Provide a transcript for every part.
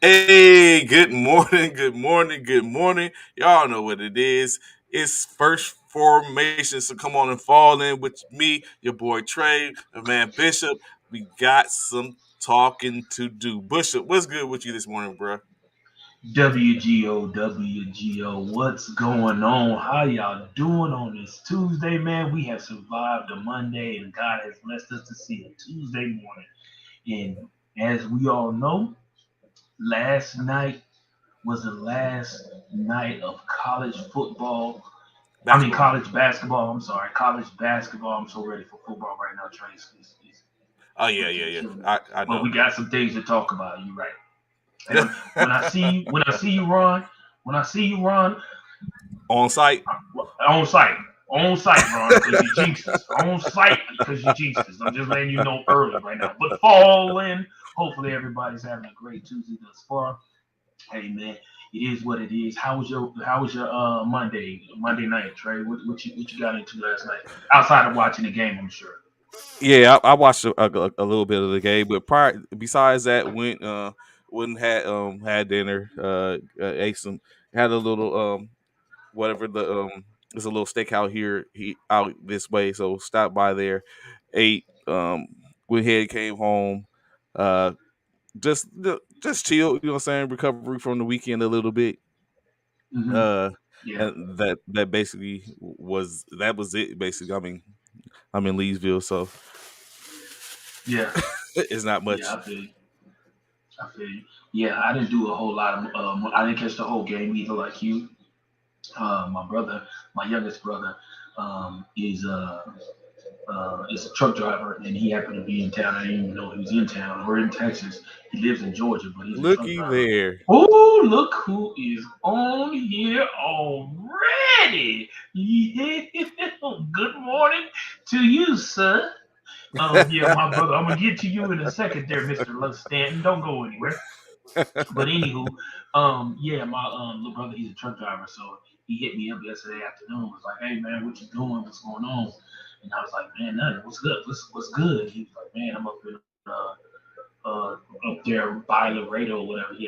Hey, good morning, good morning, good morning. Y'all know what it is. It's first formation, so come on and fall in with me, your boy Trey, the man Bishop. We got some talking to do. Bishop, what's good with you this morning, bro? WGO, WGO, what's going on? How y'all doing on this Tuesday, man? We have survived a Monday and God has blessed us to see a Tuesday morning. And as we all know, last night was the last night of college football. Basketball. College basketball. I'm sorry, college basketball. I'm so ready for football right now, Trace. It's Oh yeah, yeah, freaking yeah. killing me. I But know. we got some things to talk about. You're right. And when I see you, Ron, On site. on site. On site, Ron, because you jinxed us. On site because you jinxed us. I'm just letting you know early right now. But fall in. Hopefully everybody's having a great Tuesday thus far. Hey man, it is what it is. How was your Monday night, Trey? What you got into last night? Outside of watching the game, I'm sure. Yeah, I watched a little bit of the game, but besides that, went and had dinner, ate some, had a little whatever there's a little steakhouse here out this way, so stopped by there, ate, went ahead, came home, uh, just chill, you know what I'm saying, recovery from the weekend a little bit, Hmm. uh, Yeah, and that basically that was it basically. I mean, I'm in Leesville, so yeah, it's not yeah. much. I feel you. I feel you. Yeah, I didn't do a whole lot of. I didn't catch the whole game either, like you. My brother, my youngest brother, is a truck driver, and he happened to be in town. I didn't even know he was in town. We're in Texas. He lives in Georgia, but he's a truck Looky driver. there. Oh, look who is on here already! Yeah. Good morning to you, sir. Yeah, my brother. I'm gonna get to you in a second, there, Mister Love Stanton. Don't go anywhere. But anywho, yeah, my little brother, he's a truck driver, so he hit me up yesterday afternoon. Was like, "Hey man, what you doing? What's going on?" And I was like, "Man, nothing. What's good? What's good?" He was like, "Man, I'm up in up there by Laredo, or whatever. He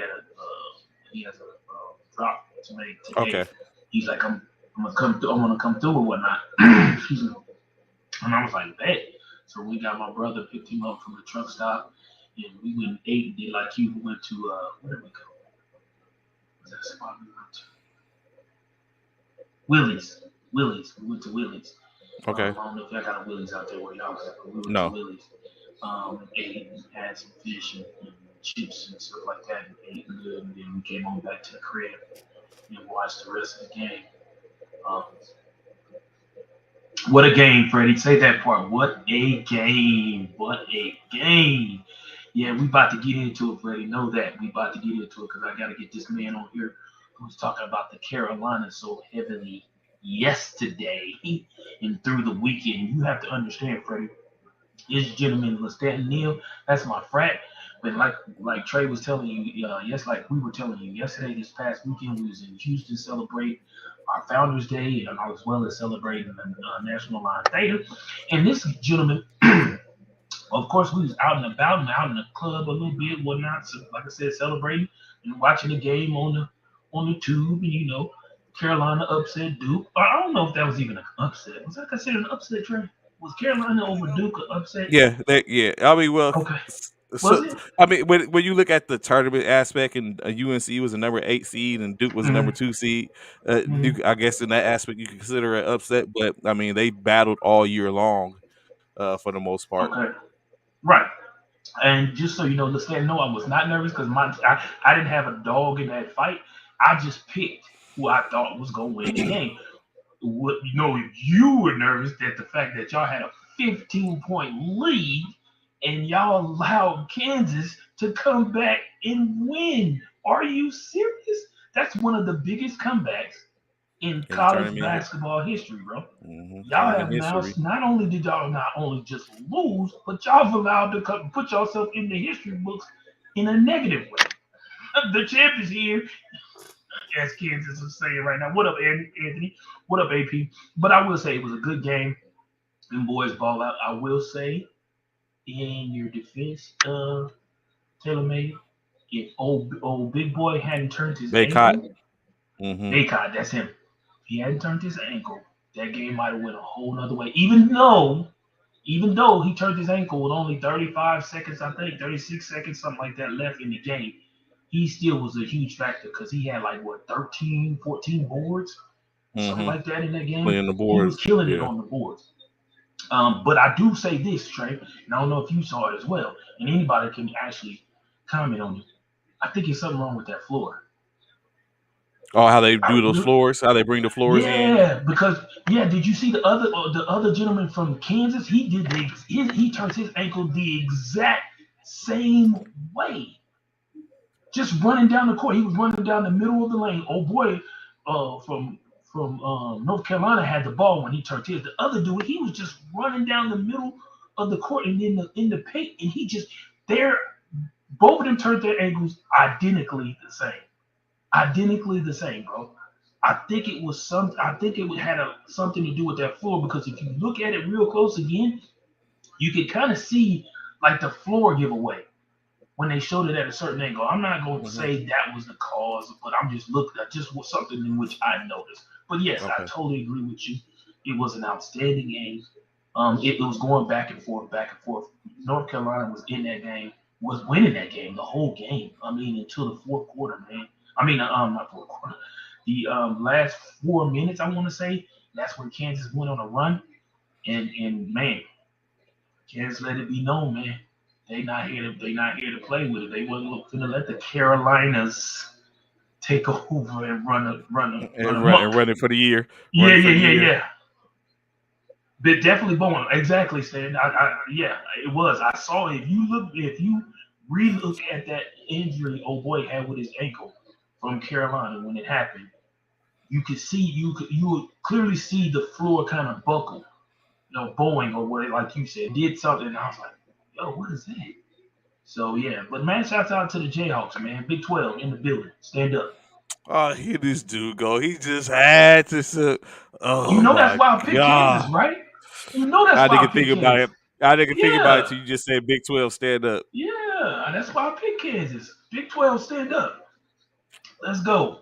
has a drop to make today. Okay. He's like, I'm gonna come through. I'm gonna come through or whatnot." Excuse me. And I was like, "Bet." So we got my brother picked him up from the truck stop, and we went and ate and did like you. We went to where did we go? What's that spot we went to? Willie's. Willie's. We went to Willie's. Okay. I don't know if y'all got a Willie's out there where y'all was at, but we went to No. Willie's. Ate and had some fish and chips and stuff like that, and ate good. And then we came on back to the crib and watched the rest of the game. Um, what a game, Freddie. Say that part. What a game. What a game. Yeah, we about to get into it, Freddie. Know that. We about to get into it because I got to get this man on here who's talking about the Carolinas so heavily yesterday and through the weekend. You have to understand, Freddie. This gentleman, Stanton Neal, that's my frat. But like Trey was telling you, yes, like we were telling you yesterday, this past weekend, we was in Houston celebrating our Founders Day, and as well as celebrating the National Line Theta. And this gentleman, of course, we was out and about and out in the club a little bit, whatnot. So, like I said, celebrating and watching the game on the tube, and Carolina upset Duke. I don't know if that was even an upset. Was that considered an upset, Trey? Was Carolina over Duke an upset? Yeah, yeah. I mean, well, Okay. so Was it? I mean, when you look at the tournament aspect, and UNC was a number 8 seed, and Duke was a number Mm-hmm. 2 seed. Mm-hmm. Duke, I guess, in that aspect, you can consider an upset. But I mean, they battled all year long, for the most part. Okay. Right. And just so you know, listen, no, I was not nervous because I didn't have a dog in that fight. I just picked who I thought was gonna win the game. What you were nervous that the fact that y'all had a 15-point lead and y'all allowed Kansas to come back and win. Are you serious? That's one of the biggest comebacks in In college tournament, basketball history, bro. Y'all tournament have now history. not only did y'all not only just lose, but y'all have allowed to put yourself in the history books in a negative way. The champ is here, as Kansas is saying right now. What up, Anthony? What up, AP? But I will say it was a good game, and boys ball out. I will say, in your defense, Taylor May. If old big boy hadn't turned his They caught. ankle, Mm-hmm. Baycott, that's him. If he hadn't turned his ankle, that game might have went a whole nother way. Even though he turned his ankle with only 35 seconds, I think 36 seconds, something like that left in the game, he still was a huge factor because he had like what 13, 14 boards, something Mm-hmm. like that in that game. Playing the He was boards. killing it Yeah. on the boards. But I do say this, Trey, and I don't know if you saw it as well, and anybody can actually comment on it. I think there's something wrong with that floor. Oh, how they I do those re- floors? How they bring the floors in? Yeah, because yeah, did you see the other gentleman from Kansas? He turns his ankle the exact same way, just running down the court. He was running down the middle of the lane. Oh boy, from North Carolina had the ball when he turned his. The other dude, he was just running down the middle of the court and in the paint, and he just there. Both of them turned their ankles identically the same, identically the same, bro. I think it was some. I think it had something to do with that floor because if you look at it real close again, you can kind of see like the floor give away when they showed it at a certain angle. I'm not going to Mm-hmm. say that was the cause, but I'm just looking at just was something in which I noticed. But yes, I Okay. totally agree with you. It was an outstanding game. It was going back and forth, back and forth. North Carolina was in that game, was winning that game the whole game. I mean, until the fourth quarter, man. I mean, not fourth quarter. The last 4 minutes, I want to say, that's when Kansas went on a run, and man, Kansas let it be known, man. They not here to play with it. They wasn't gonna let the Carolinas take over and run And amok. running for the year. Yeah, Running for yeah, the yeah, year. yeah. But definitely Bowen. Exactly, Stan. Yeah, it was. I saw it. If you relook at that injury old boy had with his ankle from Carolina when it happened, you would clearly see the floor kind of buckle, bowing or what, like you said, did something. And I was like, yo, what is that? So yeah, but man, shouts out to the Jayhawks, man. Big 12 in the building. Stand up. Oh, here this dude go. He just had to. You Oh know that's my why I picked Kansas, god! right? You know that's I why didn't I think picked about it. Kansas. I didn't think about it Yeah, till you just said Big 12 stand up. yeah, that's why I picked Kansas. Big 12, stand up. Let's go.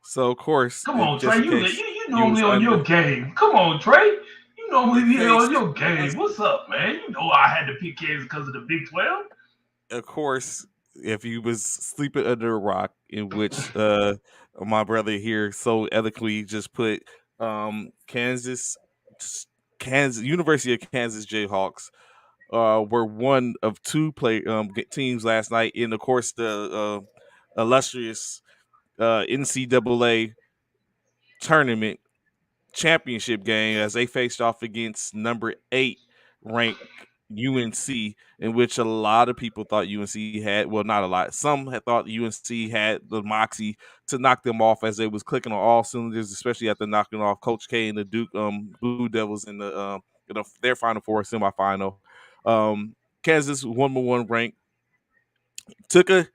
So of course, Come on, just Trey. in You case you you normally was on your under, game. Come on, Trey. You in normally be case on your you was, game. What's up, man? You know I had to pick Kansas because of the Big 12. of course, if you was sleeping under a rock, in which my brother here so eloquently just put Kansas, University of Kansas Jayhawks were one of two teams last night in, of course, the illustrious NCAA tournament championship game as they faced off against number 8 ranked UNC, in which a lot of people thought UNC had, well, not a lot, some had thought UNC had the moxie to knock them off as they was clicking on all cylinders, especially after knocking off Coach K and the Duke Blue Devils in their Final Four semifinal. Kansas 1-1 ranked took a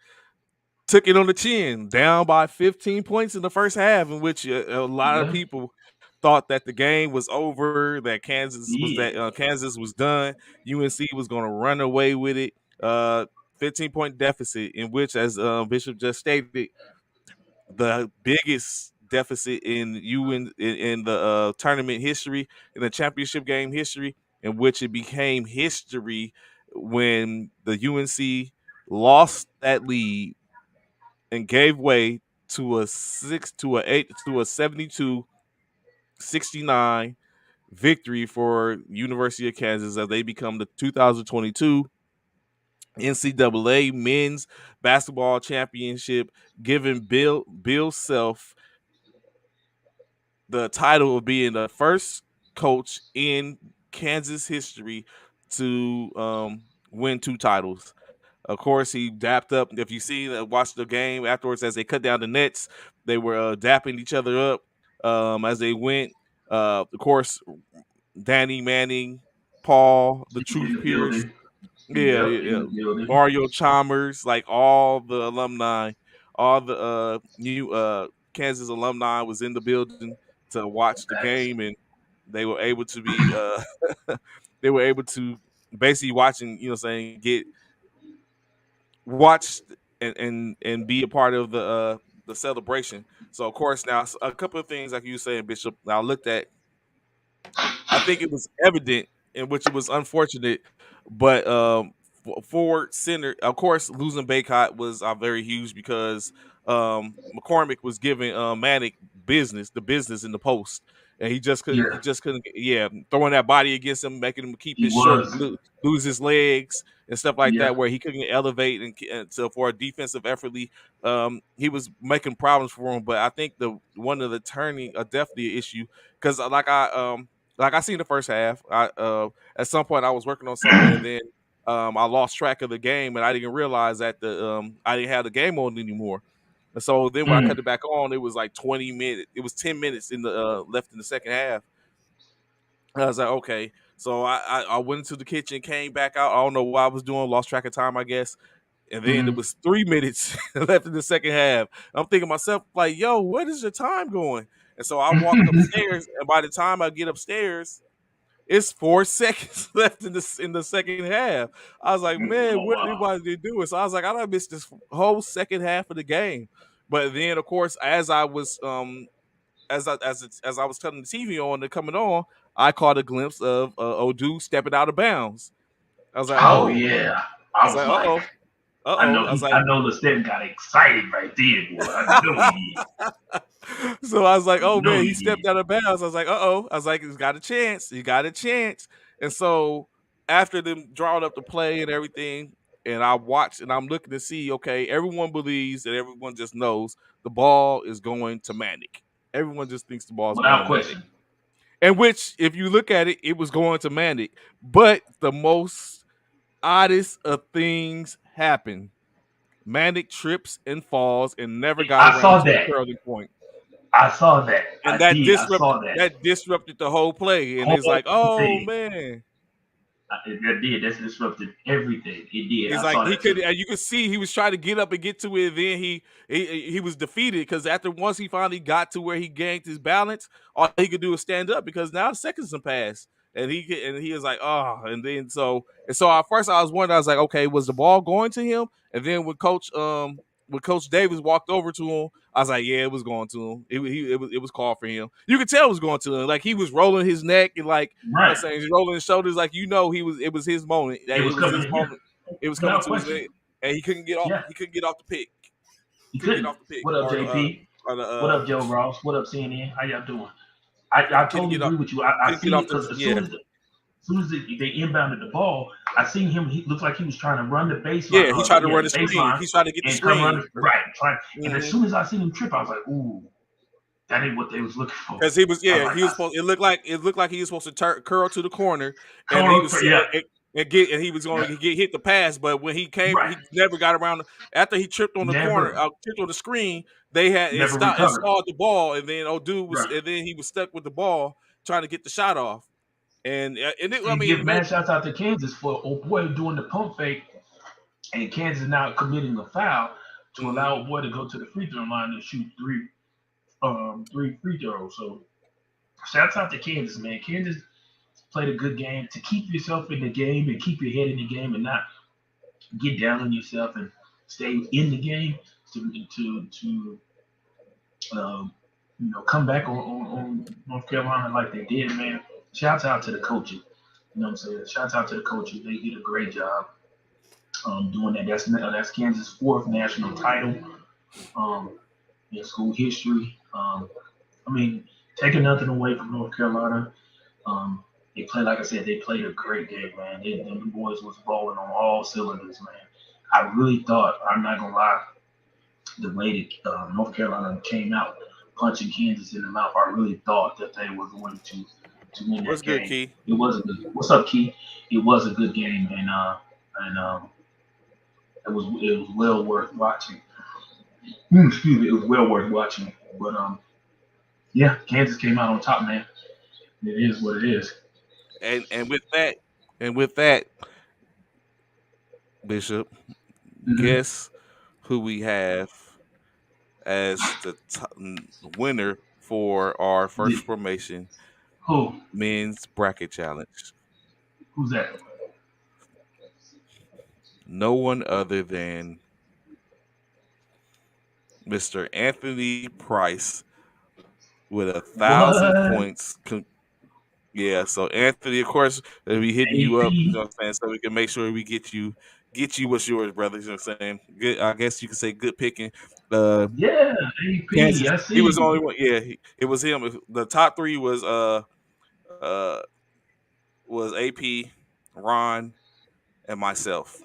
took it on the chin, down by 15 points in the first half, in which a lot of Yeah, people thought that the game was over, yeah. that Kansas was done, UNC was going to run away with it. 15-point deficit, in which, as Bishop just stated, the biggest deficit in the tournament history, in the championship game history, in which it became history when the UNC lost that lead and gave way to a 72-69 victory for University of Kansas as they become the 2022 NCAA Men's Basketball Championship, giving Bill Self the title of being the first coach in Kansas history to win 2 titles. Of course, he dapped up. If you see, watch the game afterwards as they cut down the nets, they were dapping each other up as they went. Of course, Danny Manning, Paul, the In Truth the Pierce, building. yeah, Yep, yeah, in yeah, the building. Mario Chalmers, like all the alumni, all the new Kansas alumni was in the building to watch the Facts. game, and they were able to be they were able to basically watching, saying, get watched and be a part of the celebration. So of course now a couple of things like you saying, Bishop. Now I looked at I think it was evident in which it was unfortunate, but forward center, of course, losing Baycott was very huge because McCormick was giving Manic the business in the post, and he Yeah, just couldn't, yeah, throwing that body against him, making him keep he his shirt, was. lose his legs and stuff like Yeah. that, where he couldn't elevate and so for a defensive effortly, he was making problems for him. But I think the one of the turning, definitely an issue because like I seen the first half. I at some point I was working on something and then I lost track of the game and I didn't realize that the I didn't have the game on anymore. And so then when I cut Mm, it back on, it was like 20 minutes. It was 10 minutes in the left in the second half. I was like, okay. So I went into the kitchen, came back out. I don't know what I was doing, lost track of time, I guess. And then it mm, was 3 minutes left in the second half. I'm thinking to myself, like, yo, where is your time going? And so I walked upstairs, and by the time I get upstairs, it's 4 seconds left in the second half. I was like, man, oh what wow. are they doing? So I was like, I done missed this whole second half of the game. But then, of course, as I was as I was turning the TV on and coming on, I caught a glimpse of Odu stepping out of bounds. I was like, Oh oh, yeah. I I was was like, like, I know I was he. like, I know Lestep got excited right there, boy. I know he did. so I was like, I oh know man, he he did. stepped out of bounds. I was like, I was like, he's got a chance. He got a chance. And so after them drawing up the play and everything, and I watched and I'm looking to see, okay, everyone believes and everyone just knows the ball is going to Manic. Everyone just thinks the ball is going to Without Manic. question. And which, if you look at it, it was going to Manic. But the most oddest of things happened. Manic trips and falls and never got I around saw to the that. curling point, I saw that. and I did. I saw that. that disrupted the whole play. And it's Whole like, oh thing. man, That did. That's disrupted everything. It did. it's I like saw he that could, too. and you could see he was trying to get up and get to it. And then he was defeated because after once he finally got to where he gained his balance, all he could do was stand up because now the seconds have passed, and he was like, oh, and then so at first I was wondering, I was like, okay, was the ball going to him? And then when Coach Davis walked over to him, I was like, yeah, it was going to him. It was called for him. You could tell it was going to him. Like he was rolling his neck and like you know what I'm Right. saying, he's rolling his shoulders like it was his moment. That It it was was his coming. Yeah. moment. It was coming Without to his question. leg, and he couldn't get off. Yeah. He couldn't get off the pick. He Couldn't get couldn't. off the pick, What up, JP? or the What up, Joe Ross? What up, CNN? How y'all doing? I couldn't totally get off. agree with you. I Couldn't get seen off it the because yeah as soon as they inbounded the ball, I seen him. He looked like he was trying to run the baseline. yeah. He tried to Yeah, run the the screen. baseline He tried to get the and come screen. run right. Trying. And as Mm-hmm. soon as I seen him trip, I was like, ooh, that ain't what they was looking for. Because he was, I was yeah, like, he was supposed. It looked like he was supposed to curl to the corner, and he was yeah, and he was going yeah, to get hit the pass. But when he came, right. he never got around. After he tripped on the corner, Never, tripped on the screen. They had it never stopped. It recovered. stalled the ball, and then dude was, Right. and then he was stuck with the ball trying to get the shot off. I And mean, give it made mad shouts out to Kansas for old boy doing the pump fake, and Kansas now committing a foul to mhm. allow a boy to go to the free throw line and shoot three free throws. So shouts out to Kansas, man. Kansas played a good game to keep yourself in the game and keep your head in the game and not get down on yourself and stay in the game to come back on North Carolina like they did, man. Shouts out to the coaches. You know what I'm saying? Shouts out to the coaches. They did a great job doing that. That's Kansas' fourth national title in school history. I mean, taking nothing away from North Carolina. They played, like I said, they played a great game, man. The boys was balling on all cylinders, man. I really thought, I'm not gonna lie, the way that North Carolina came out punching Kansas in the mouth, I really thought that they were going to win What's that good, game. Key? It was a good. What's up, Key? It was a good game, and it was well worth watching. Excuse me, it was well worth watching. But yeah, Kansas came out on top, man. It is what it is. And with that, and with that, Bishop, Mm-hmm. guess who we have as the winner for our first formation Who? men's bracket challenge? Who's that? No one other than Mr. Anthony Price with 1,000 What? points. Yeah, so Anthony, of course, will be hitting you up. You know AP? what I'm saying, so we can make sure we get you what's yours, brother. You know what I'm saying? Good. I guess you could say good picking. Uh, Yeah, AP. Kansas. I He was see the you. only one. Yeah, it was him. The top three uh was AP, Ron, and myself.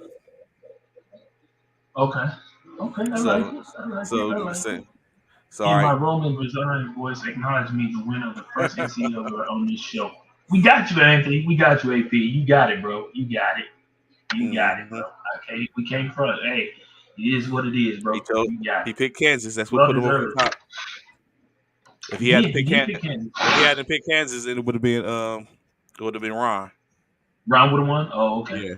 Okay. Okay, I like So it. I like it. so I you like it. saying so all And my right. Roman Rosigned voice acknowledged me the winner of the first NCAA on this show. We got you, Anthony. We got you, AP. You got it, bro. You got it. You got it, Mm-hmm. bro. Okay, we came front. Hey, it is what it is, He bro. told You got he it. picked Kansas. That's what Well put him over the deserved. top. If He he had to did. pick He did pick Kansas. if he hadn't picked Kansas, it would have been Ron. Brown would have won. Oh, okay. Yeah.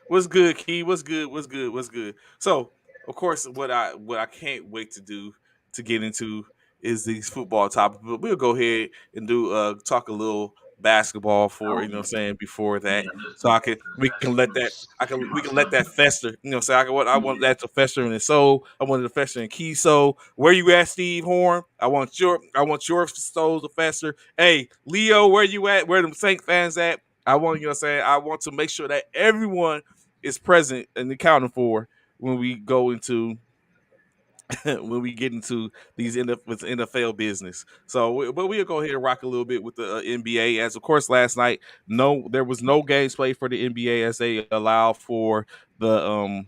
What's good, Key? What's good? What's good? What's good? So, of course, what I can't wait to do to get into is these football topics. But we'll go ahead and do talk a little basketball for Oh you know yeah. what I'm saying before Yeah. that. Let's So do I that can because we can that's let my that we my can let stuff. that fester. You know, so I want Yeah. that to fester in his soul. I want it to fester in Key soul. Where you at, Steve Horn? I want your soul to fester. Hey, Leo, where you at? Where them Saint fans at? I want you know what I'm saying. I want to make sure that everyone is present and accounted for when we go into when we get into these with NFL business. So, but we'll go ahead and rock a little bit with the NBA. As of course, last night, no, there was no games played for the NBA as they allow for the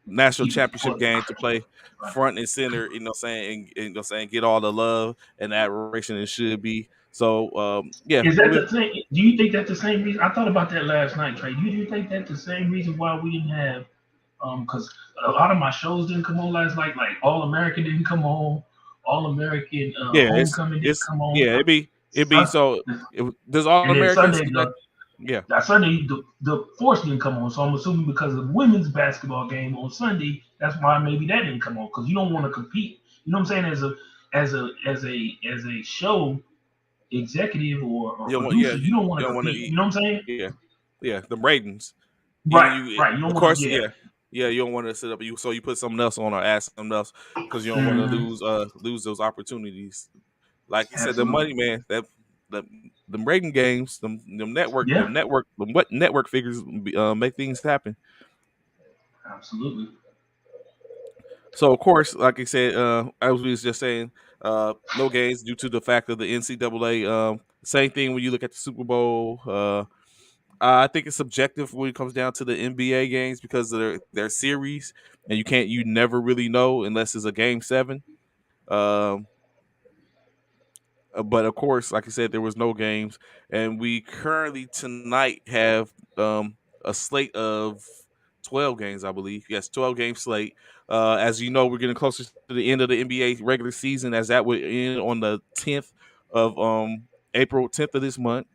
national Keep it championship put. game to play Right. front and center. You know, what I'm saying and, you know, what I'm saying get all the love and admiration it should be. So, yeah, Is but that we the same? Do you think that's the same reason? I thought about that last night, Trey. Do you think that's the same reason why we didn't have because a lot of my shows didn't come on last night. Like All American didn't come on, All American yeah, Homecoming didn't come on. yeah, it'd be Sun- so. Does all and then Americans Sunday, see that? Yeah. that Sunday the force didn't come on. So I'm assuming because of the women's basketball game on Sunday, that's why maybe that didn't come on because you don't want to compete. You know what I'm saying? As a show executive or You don't want, yeah, producer, you don't want you to don't want to compete. eat. You know what I'm saying? Yeah, yeah, the ratings. Right, You, right. You don't of want to. course, Yeah. yeah, yeah. You don't want to sit up. So you put something else on or ask something else because you don't want to Hmm. lose those opportunities. Like you said, the Absolutely. money man, the them rating games, Yeah. them what network figures make things happen. Absolutely. So of course, like I said, as we was just saying, no games due to the fact of the NCAA. Same thing when you look at the Super Bowl. I think it's subjective when it comes down to the NBA games because of their series, and you never really know unless it's a game seven. Um, but of course, like I said, there was no games, and we currently tonight have a slate of 12 games, I believe. Yes, 12 game slate. As you know, we're getting closer to the end of the NBA regular season, as that would end on the 10th of April, 10th of this month.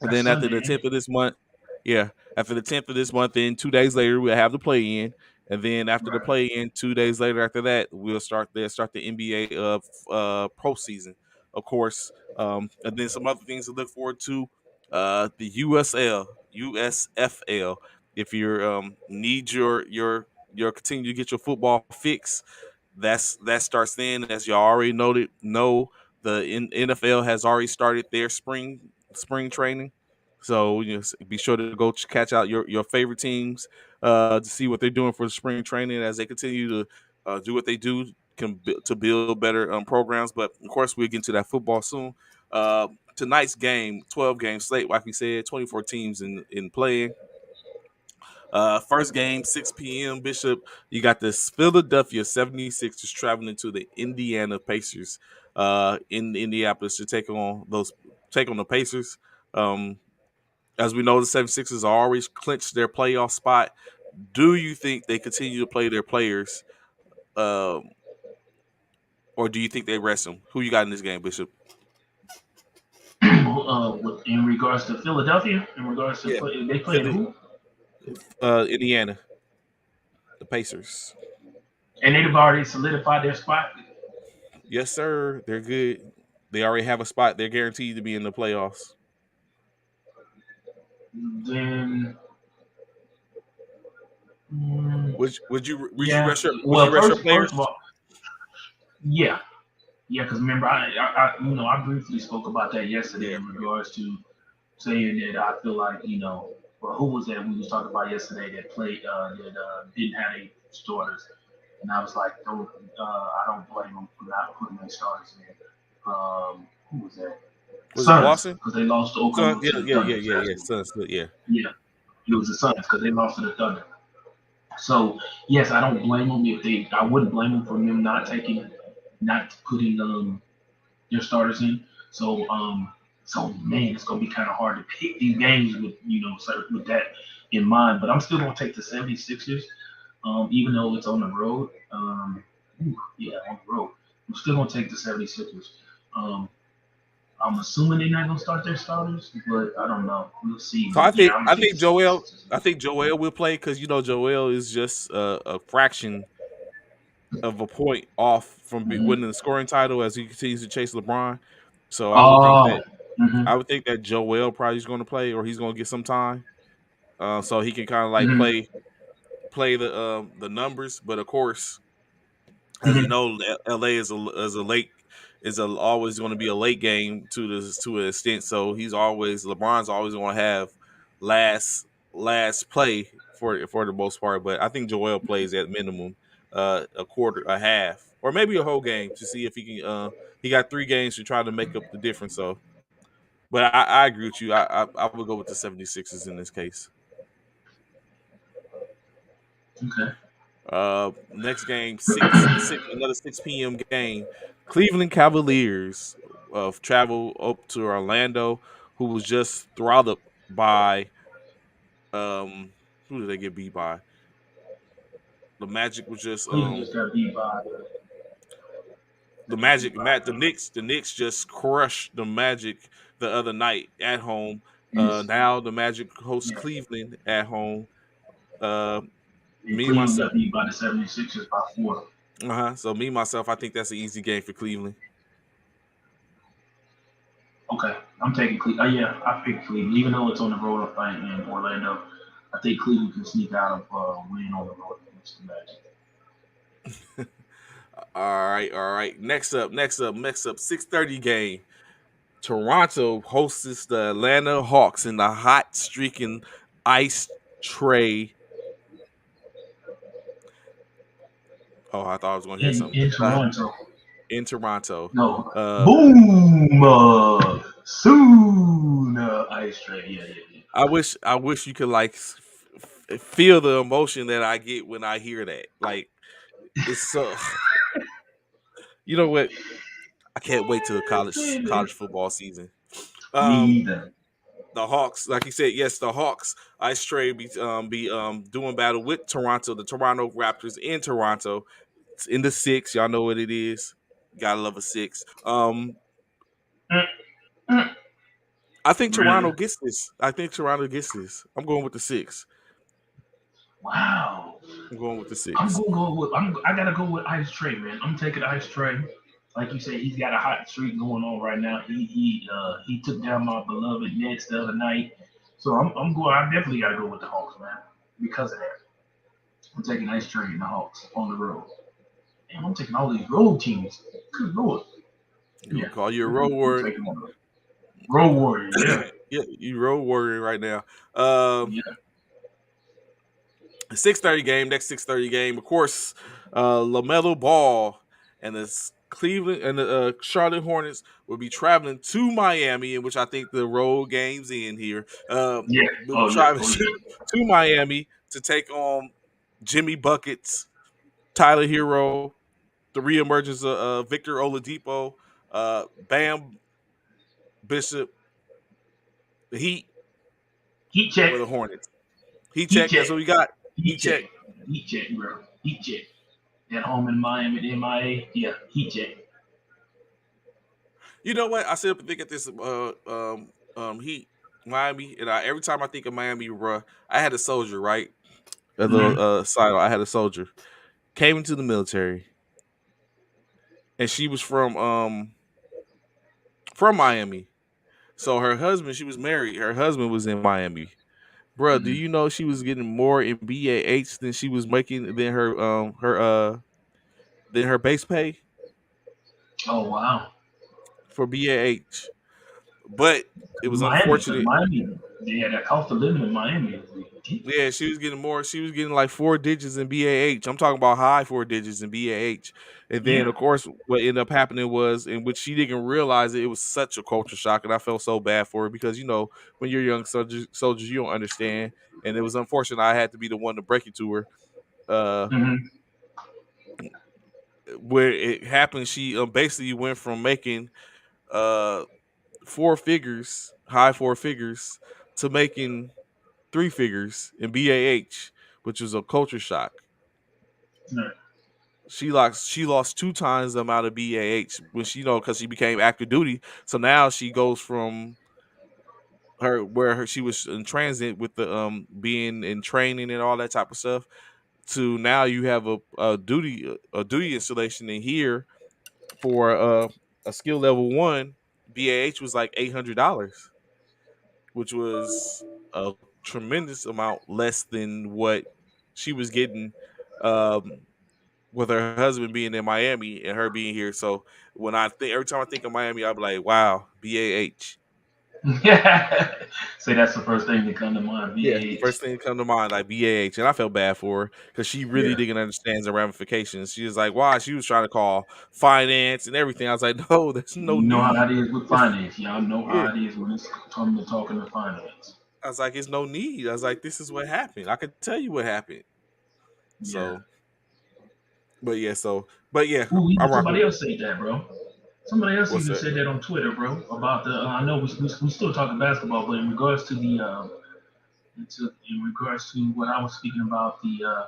And That's then after Sunday, the ain't 10th it? of this month, yeah, after the 10th of this month, then 2 days later we'll have the play in, and then after the Right. play in, 2 days later after that they'll start the NBA pro season, of course, and then some other things to look forward to, the USFL. If you need your continue to get your football fix, that starts then. As you already noted, no, the NFL has already started their spring training. So be sure to go catch out your favorite teams to see what they're doing for the spring training as they continue to do what they do to build better programs. But of course, we'll get into that football soon. Tonight's game, 12 game slate, like we said, 24 teams in playing. First game, 6 p.m. Bishop. You got the Philadelphia 76ers traveling to the Indiana Pacers in Indianapolis to take on the Pacers. Um, as we know, the 76ers are always clinched their playoff spot. Do you think they continue to play their players, um, or do you think they rest them? Who you got in this game, Bishop? In regards to Philadelphia, in regards to Yeah, they playing Philly, who? Indiana, the Pacers. And they've already solidified their spot. Yes, sir. They're good. They already have a spot. They're guaranteed to be in the playoffs. Then Mm, Would you yeah. would you Well, rest your first of players? all, yeah, yeah. Because remember, I briefly spoke about that yesterday Yeah, in yeah. regards to saying that I feel like well, who was that we was talking about yesterday that played that didn't have any starters, and I was like, don't I don't blame them for not putting their starters in. Who was that? Was it Suns, Boston? because they lost to Son, Oklahoma yeah, to the yeah, yeah, Thunder yeah, last yeah. week. Suns, yeah. Yeah, it was the Suns because they lost to the Thunder. So yes, I don't blame them if they. I wouldn't blame them for them not putting their starters in. So man, it's gonna be kind of hard to pick these games with with that in mind. But I'm still gonna take the 76ers, even though it's on the road. Yeah, on the road. I'm still gonna take the 76ers. Um, I'm assuming they're not gonna start their starters, but I don't know. We'll see. So But yeah, I'm gonna take the I 76ers. think Joel will play because Joel is just a fraction of a point off from Mm-hmm. winning the scoring title as he continues to chase LeBron. So Oh. Mm-hmm. I would think that Joel probably is going to play or he's going to get some time, so he can kind of like Mm-hmm. play the numbers. But of course, as we Mm-hmm. know, LA is a late always going to be a late game to an extent. So LeBron's always going to have last play for the most part. But I think Joel plays at minimum a quarter, a half, or maybe a whole game to see if he can. He got 3 games to try to make up the difference. So, but I agree with you. I would go with the 76ers in this case. Okay. Next game, another 6 p.m. game. Cleveland Cavaliers travel up to Orlando, who was just throttled by um who did they get beat by? The Magic was just Cleveland just got beat by. the They got beat Magic by. The Knicks just crushed the Magic the other night at home. Yes. Now the Magic hosts Yeah. Cleveland at home. Uh, And me and Cleveland myself, got beat by the 76ers by 4. so me and myself, I think that's an easy game for Cleveland. Okay. I'm taking Cleveland. Yeah, I pick Cleveland. Even though it's on the road up in Orlando, I think Cleveland can sneak out of winning on the road against the Magic. All right. Next up. 6:30 game. Toronto hosts the Atlanta Hawks in the hot streaking ice tray. Oh, I thought I was going to hear something. In Uh, Toronto. in Toronto. No. Uh, Boom! Soon! Ice Tray. Yeah, yeah, yeah. I wish you could like feel the emotion that I get when I hear that. Like it's so. You know what? I can't wait till college football season. Me Um, either. the Hawks, like you said, yes, the Hawks ice tray be doing battle with Toronto, the Toronto Raptors in Toronto. It's in the 6. Y'all know what it is. Gotta love a 6. Mm, mm. I think Really? Toronto gets this. I think Toronto gets this. I'm going with the 6. Wow. I'm going with the I'm 6. gonna go with I gotta go with Ice Tray, man. I'm taking Ice Tray. Like you said, he's got a hot streak going on right now. He took down my beloved Nets the other night. So I'm going. I definitely gotta go with the Hawks, man. Because of that, I'm taking Ice Tray and the Hawks on the road. And I'm taking all these road teams. Good lord. You Yeah, gonna call you a road I'm warrior? taking them on the road warrior. Yeah, Yeah, you road warrior right now. Um, yeah, 6:30 game. Next 6:30 game, of course, Lamelo Ball and the Cleveland and the Charlotte Hornets will be traveling to Miami, in which I think the road games in here. yeah. Will be Oh yeah, traveling oh yeah. to Miami to take on Jimmy Buckets, Tyler Hero, the reemergence of Victor Oladipo, Bam Bishop, the Heat, Heat check, or the Hornets. Heat heat check. check, That's what we got. heat Heat check, check. heat check, bro. Heat check. At home in Miami, MIA. Yeah, heat check. You know what? I sit up and think at this Heat Miami, and every time I think of Miami, bruh, I had a soldier, right? A little Mm-hmm. side. I had a soldier came into the military, and she was from Miami. So her husband, she was married. Her husband was in Miami. Bruh, do Mhm. you know she was getting more in BAH than she was making than her base pay Oh wow. for BAH? But it was Miami, because unfortunate. Miami, yeah, that cost of living in Miami is Yeah, ridiculous. she was getting more. She was getting like four digits in BAH. I'm talking about high four digits in BAH. And then, Yeah. of course, what ended up happening was, in which she didn't realize it, it was such a culture shock, and I felt so bad for her because when you're young soldiers, you don't understand. And it was unfortunate I had to be the one to break it to her. Uh, Hmm. where it happened, she basically went from making uh four figures, high four figures, to making three figures in BAH, which was a culture shock. She lost two times the amount of BAH when because she became active duty. So now she goes from she was in transit with the being in training and all that type of stuff to now you have a duty installation in here for a skill level one. BAH was like $800, which was a tremendous amount less than what she was getting um, with her husband being in Miami and her being here. So every time I think of Miami, I'll be like, wow, BAH. Yeah. Say that's the first thing that come to mind. Yeah, the BAH. first thing that come to mind, like BAH, and I felt bad for her because she really Yeah. didn't understand the ramifications. She was like, "Why?" She was trying to call finance and everything. I was like, "No, there's no You know how that need." is with finance. Y'all know Yeah, how it is when it's come to talking to finance. I was like, "It's no need." I was like, "This is what happened. I could tell you what happened." Yeah. So, but yeah, Ooh, I even rock somebody with. else said that, bro. Somebody else What's even that? said that on Twitter, bro, about the. I know we still talking basketball, but in regards to the in regards to what I was speaking about the oh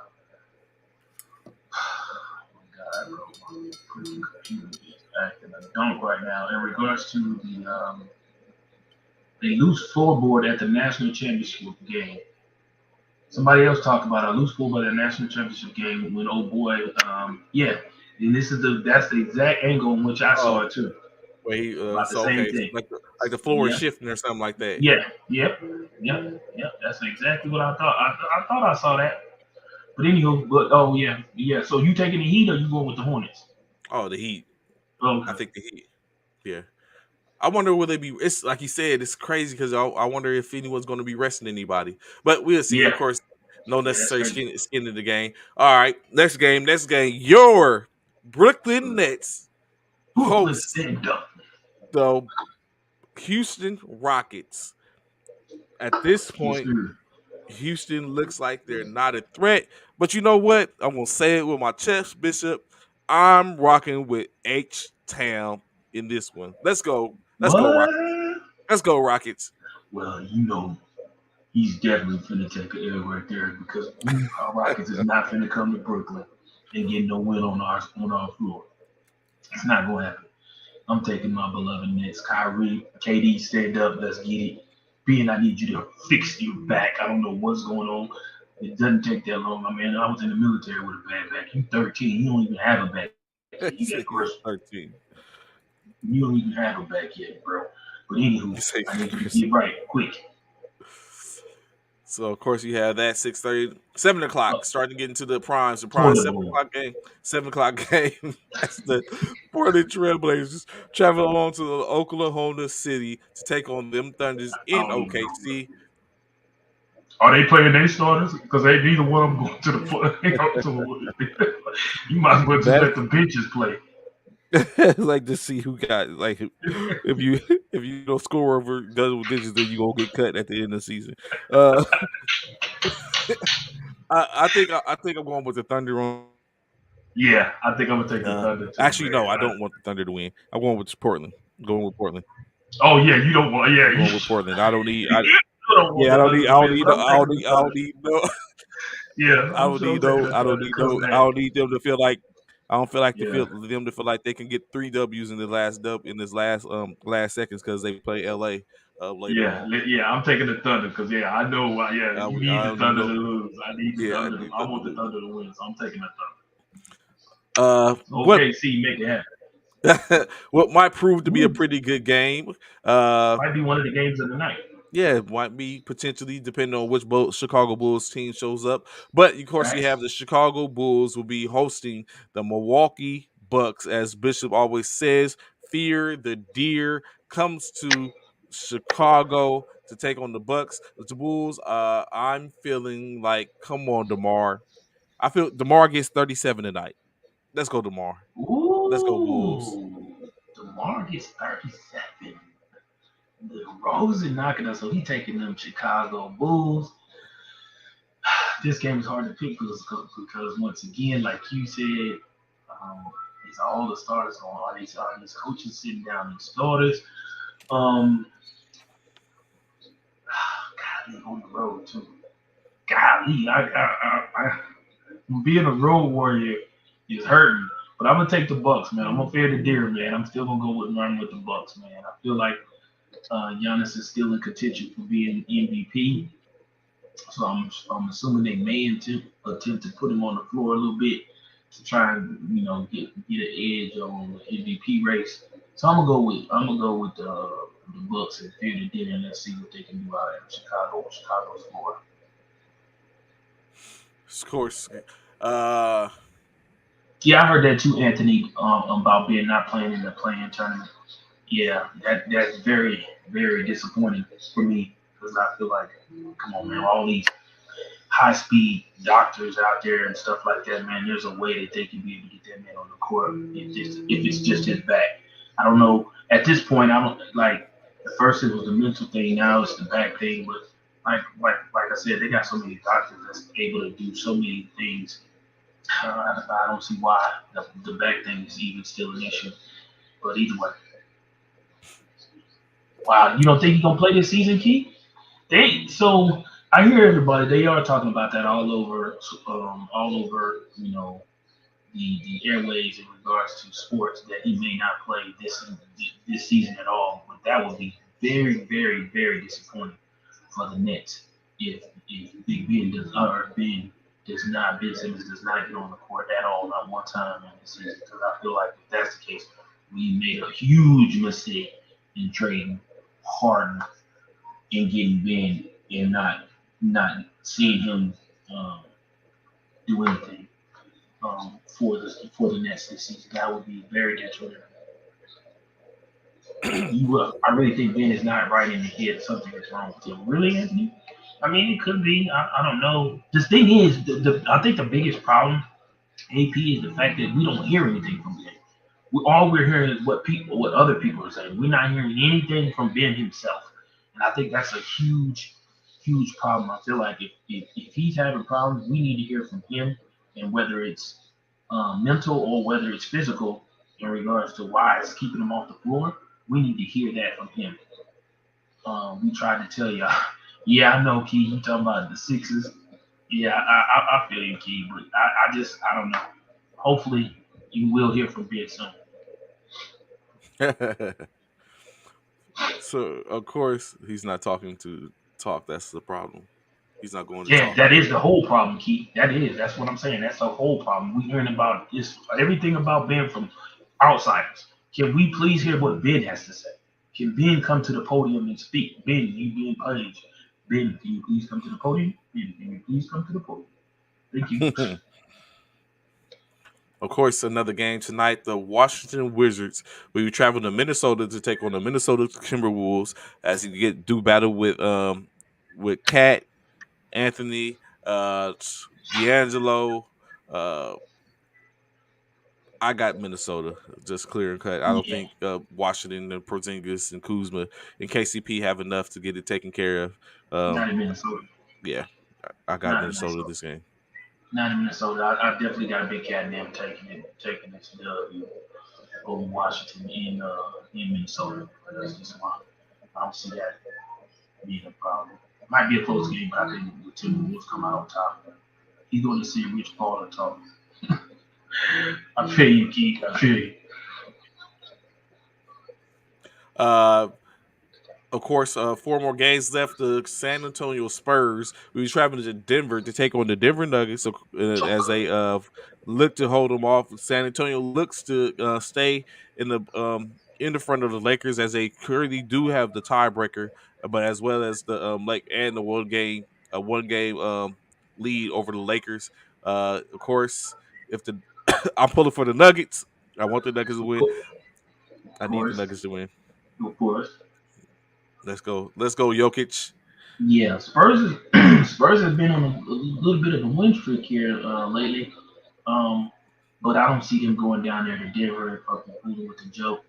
my God, bro, my freaking computer is acting a dunk right now. In regards to the they loose floorboard at the national championship game. Somebody else talked about a loose floorboard at the national championship game when oh boy, yeah. And that's the exact angle in which I Oh, saw it too. wait. About the So same okay, thing. like the floor is Yeah. shifting or something like that. Yeah, yep, yep. That's exactly what I thought. I thought I saw that. But anywho, but oh yeah, yeah. So you taking the Heat or you going with the Hornets? Oh, the Heat. I Okay. think the Heat. Yeah. I wonder will they be? It's like you said. It's crazy because I wonder if anyone's going to be resting anybody. But we'll see. Of Yeah, course, no yeah. That's necessary crazy. skin in the game. All right, next game. Next game. Your Brooklyn Nets Brooklyn hosts stand up. the Houston Rockets. At this Yes, point, sir. Houston looks like they're not a threat. But you know what? I'm gonna say it with my chest, Bishop. I'm rocking with H Town in this one. Let's go. Let's go Rockets. What? Let's go Rockets. Well, you know, he's definitely finna take an L right there because our Rockets is not finna come to Brooklyn and get no win on our floor. It's not gonna happen. I'm taking my beloved Nets. Kyrie, KD, stand up. Let's get it. Being, I need you to fix your back. I don't know what's going on. It doesn't take that long. I mean, I was in the military with a bad back. You 13. You don't even have a back yet. You got He said Chris. he was 13. You don't even have a back yet, bro. But anywho, He said I need you to Chris. get right quick. So of course you have that 6:30, 7 o'clock, Uh, starting to get into the primes. The prime toilet seven bowl. o'clock game. 7 o'clock game. That's the Portland Trailblazers travel on to Oklahoma City to take on them Thunders I in don't even know. OKC. Are they playing their starters? Because they neither one of them going to the play. You might as well just That's let the benches play. like to see who got like if you if you don't score over double digits, then you gonna get cut at the end of the season. Uh, I think I'm going with the Thunder on. Yeah, I think I'm gonna take the Thunder too, Actually, no, man. I don't want the Thunder to win. I'm going with Portland. I'm going with Portland. Oh yeah, you don't want. Yeah, I'm going with Portland. I don't need. I you don't want Yeah, I the don't need. Thunder I to don't win, need. but No, I'm I don't taking need. the I don't Thunder. need no. Yeah, I I'm don't sure I'm need taking no. the I don't Thunder need because of no. I that. don't need them to feel like. I don't feel like Yeah, them to feel like they can get three W's in the last last seconds because they play LA later yeah, on. yeah. I'm taking the Thunder because yeah, I know why. Yeah, you need I the don't need Thunder to no. lose. I need the Yeah, I Thunder. need I them to want the lose. Thunder to win, so I'm taking the Thunder. What Okay, see, make it happen. what might prove to be a Ooh, pretty good game. Uh, might be one of the games of the night. Yeah, it might be potentially depending on which Chicago Bulls team shows up. But of course, you have Facts. the Chicago Bulls will be hosting the Milwaukee Bucks, as Bishop always says. Fear the deer comes to Chicago to take on the Bucks. The Bulls. I'm feeling like, come on, Demar. I feel Demar gets 37 tonight. Let's go, Demar. Let's go, Bulls. Ooh, DeMar gets 37. The Rosen knocking us, so he taking them Chicago Bulls. This game is hard to pick because once again, like you said, um, it's all the starters on. Are these coaches sitting down these starters? Um, God, on the road too. Golly, being a road warrior is hurting. But I'm gonna take the Bucks, man. I'm gonna fear the deer, man. I'm still gonna go with run with the Bucks, man. I feel like Giannis is still in contention for being MVP. So I'm assuming they may attempt to put him on the floor a little bit to try and get an edge on the MVP race. So I'm gonna go with the Bucks and fear the deer, and let's see what they can do out in Chicago's floor. Of course. Uh, Yeah, I heard that too, Anthony, about being not playing in the playing tournament. Yeah, that's very disappointing for me because I feel like, come on, man, all these high speed doctors out there and stuff like that, man. There's a way that they can be able to get that man on the court if it's just his back. I don't know. At this point, I don't like. At first, it was the mental thing. Now it's the back thing. But like I said, they got so many doctors that's able to do so many things. I don't see why the back thing is even still an issue. But either way, wow, you don't think he's gonna play this season, Keith? So I hear everybody they are talking about that all over the airways in regards to sports that he may not play this season at all. But that would be very disappointing for the Nets if Big Ben does or Ben Simmons does not get on the court at all, not one time in this season. Because I feel like if that's the case, we made a huge mistake in trading Harden and getting Ben and not seeing him um, do anything for the Nets this season. That would be very detrimental. I really think Ben is not right in the head. Something is wrong with him. Really, Anthony? I mean, it could be. I don't know. The thing is, I think the biggest problem, AP, is the fact that we don't hear anything from Ben. All we're hearing is what other people are saying. We're not hearing anything from Ben himself, and I think that's a huge problem. I feel like if he's having problems, we need to hear from him, and whether it's mental or whether it's physical in regards to why it's keeping him off the floor, we need to hear that from him. We tried to tell y'all. Yeah, I know, Key. You talking about the Sixers? Yeah, I feel you, Key, but I don't know. Hopefully, you will hear from Ben soon. so of course he's not talking to talk. That's the problem. He's not going to Yeah, talk. that is the whole problem, Keith. That's what I'm saying. That's the whole problem. We hearing about this, everything about Ben from outsiders. Can we please hear what Ben has to say? Can Ben come to the podium and speak? Ben, you being Page. Ben, can you please come to the podium? Ben, can you please come to the podium? Thank you. Of course, another game tonight. The Washington Wizards will be traveling to Minnesota to take on the Minnesota Timberwolves as you get do battle with Cat, Anthony, D'Angelo. Uh, I got Minnesota just clear and cut. I don't Yeah, think Washington and Porzingis and Kuzma and KCP have enough to get it taken care of. not Um, in Minnesota. yeah, I got Not in Minnesota Minnesota. this game. Not in Minnesota. I definitely got a big cat in them taking it to the over Washington in Minnesota. That's just why I don't see that being a problem. It might be a close game, but I think the Timberwolves come out on top. He's going to see Rich Paul and talk. I feel you, Keith. I feel you. Uh, of course, four more games left. The San Antonio Spurs will be traveling to Denver to take on the Denver Nuggets. So, as they look to hold them off, San Antonio looks to stay in the in the front of the Lakers as they currently do have the tiebreaker, but as well as the like and the one game lead over the Lakers. Of course, if the I'm pulling for the Nuggets, I want the Nuggets to Of win. course, of I need the course, Nuggets to win. of course. Let's go, Jokic. Yeah, Spurs have been on a little bit of a win streak here lately. Um, but I don't see them going down there to Denver and fucking fooling with the joke.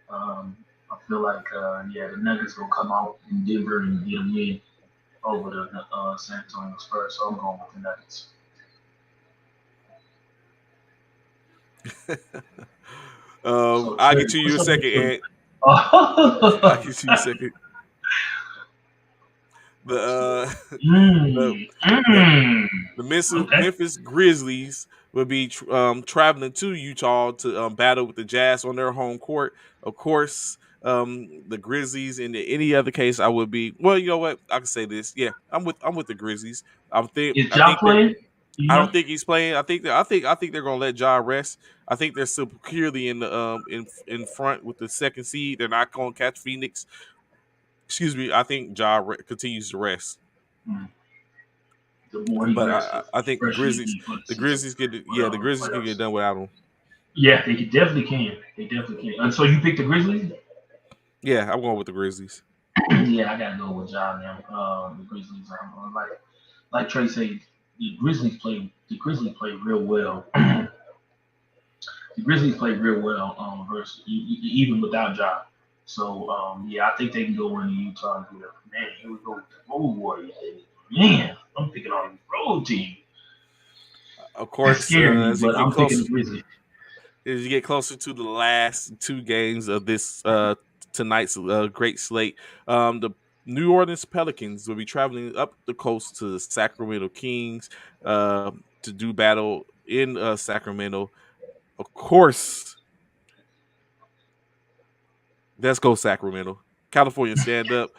Um, I feel like yeah, the Nuggets gonna come out in Denver and get a win over the San Antonio Spurs. So I'm going with the Nuggets. So I'll get Trey, to you what's a up with second, you? Ed. I'll Oh, get to you a second. The the mm, the mm. the Okay. Memphis Grizzlies will be traveling to Utah to battle with the Jazz on their home court. Of course, the Grizzlies. In any other case, I would be. Well, you know what? I can say this. Yeah, I'm with the Grizzlies. Is I Ja think that playing? You I know? don't think he's playing. I think they're gonna let Ja rest. I think they're still securely in the in front with the second seed. They're not gonna catch Phoenix. Excuse me. I think continues to rest. Mm. The more he But rests, the I think fresher he be for the The season Grizzlies get for the the Grizzlies can get playoffs. done without him. Yeah, they definitely can. They definitely can. And so you picked the Grizzlies? Yeah, I'm going with the Grizzlies. Yeah, I gotta go with John now. The Grizzlies, like Trey said, the Grizzlies play real well. The Grizzlies play real well versus even without Ja. So yeah, I think they can go into Utah and do that. Man, here we go with the Road Warriors. Man, I'm picking on the road team. Of That course, scared me, but I'm picking the Grizzlies. as you get closer to the last two games of this tonight's great slate, the New Orleans Pelicans will be traveling up the coast to the Sacramento Kings to do battle in Sacramento. Of course, let's go Sacramento. California, stand up.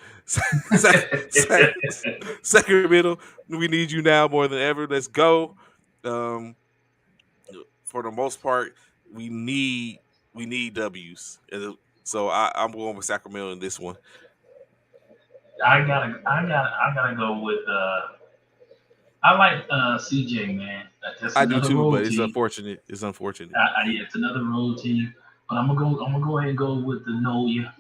Sacramento, we need you now more than ever. Let's go. Um, for the most part, we need we need W's. So I'm going with Sacramento in this one. I gotta go with. I like CJ, man. That's I do another too, but road it's team. unfortunate. It's unfortunate. Yeah, it's another road team. But I'm gonna go ahead and go with the Noya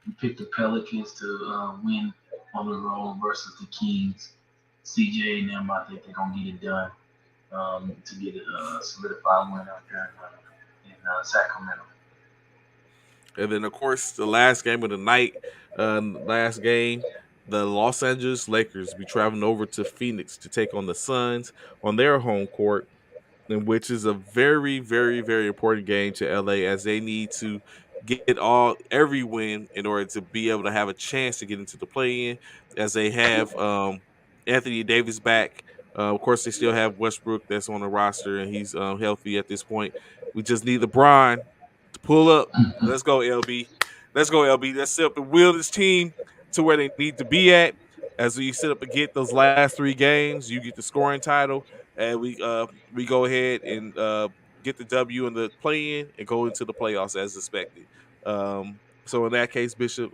and pick the Pelicans to win on the road versus the Kings. CJ and them, I think they're gonna get it done to get a solidified win out there in Sacramento. And then, of course, the last game of the night, last game, the Los Angeles Lakers be traveling over to Phoenix to take on the Suns on their home court, and which is a very, very, very important game to LA as they need to get every win in order to be able to have a chance to get into the play in, as they have Anthony Davis back. Of course, they still have Westbrook that's on the roster and he's healthy at this point. We just need LeBron to pull up. Let's go, LB. Let's go, LB. Let's set up and wheel this team to where they need to be at. As we sit up and get those last three games, you get the scoring title, and we go ahead and get the W in the play in and go into the playoffs as expected. So in that case, Bishop,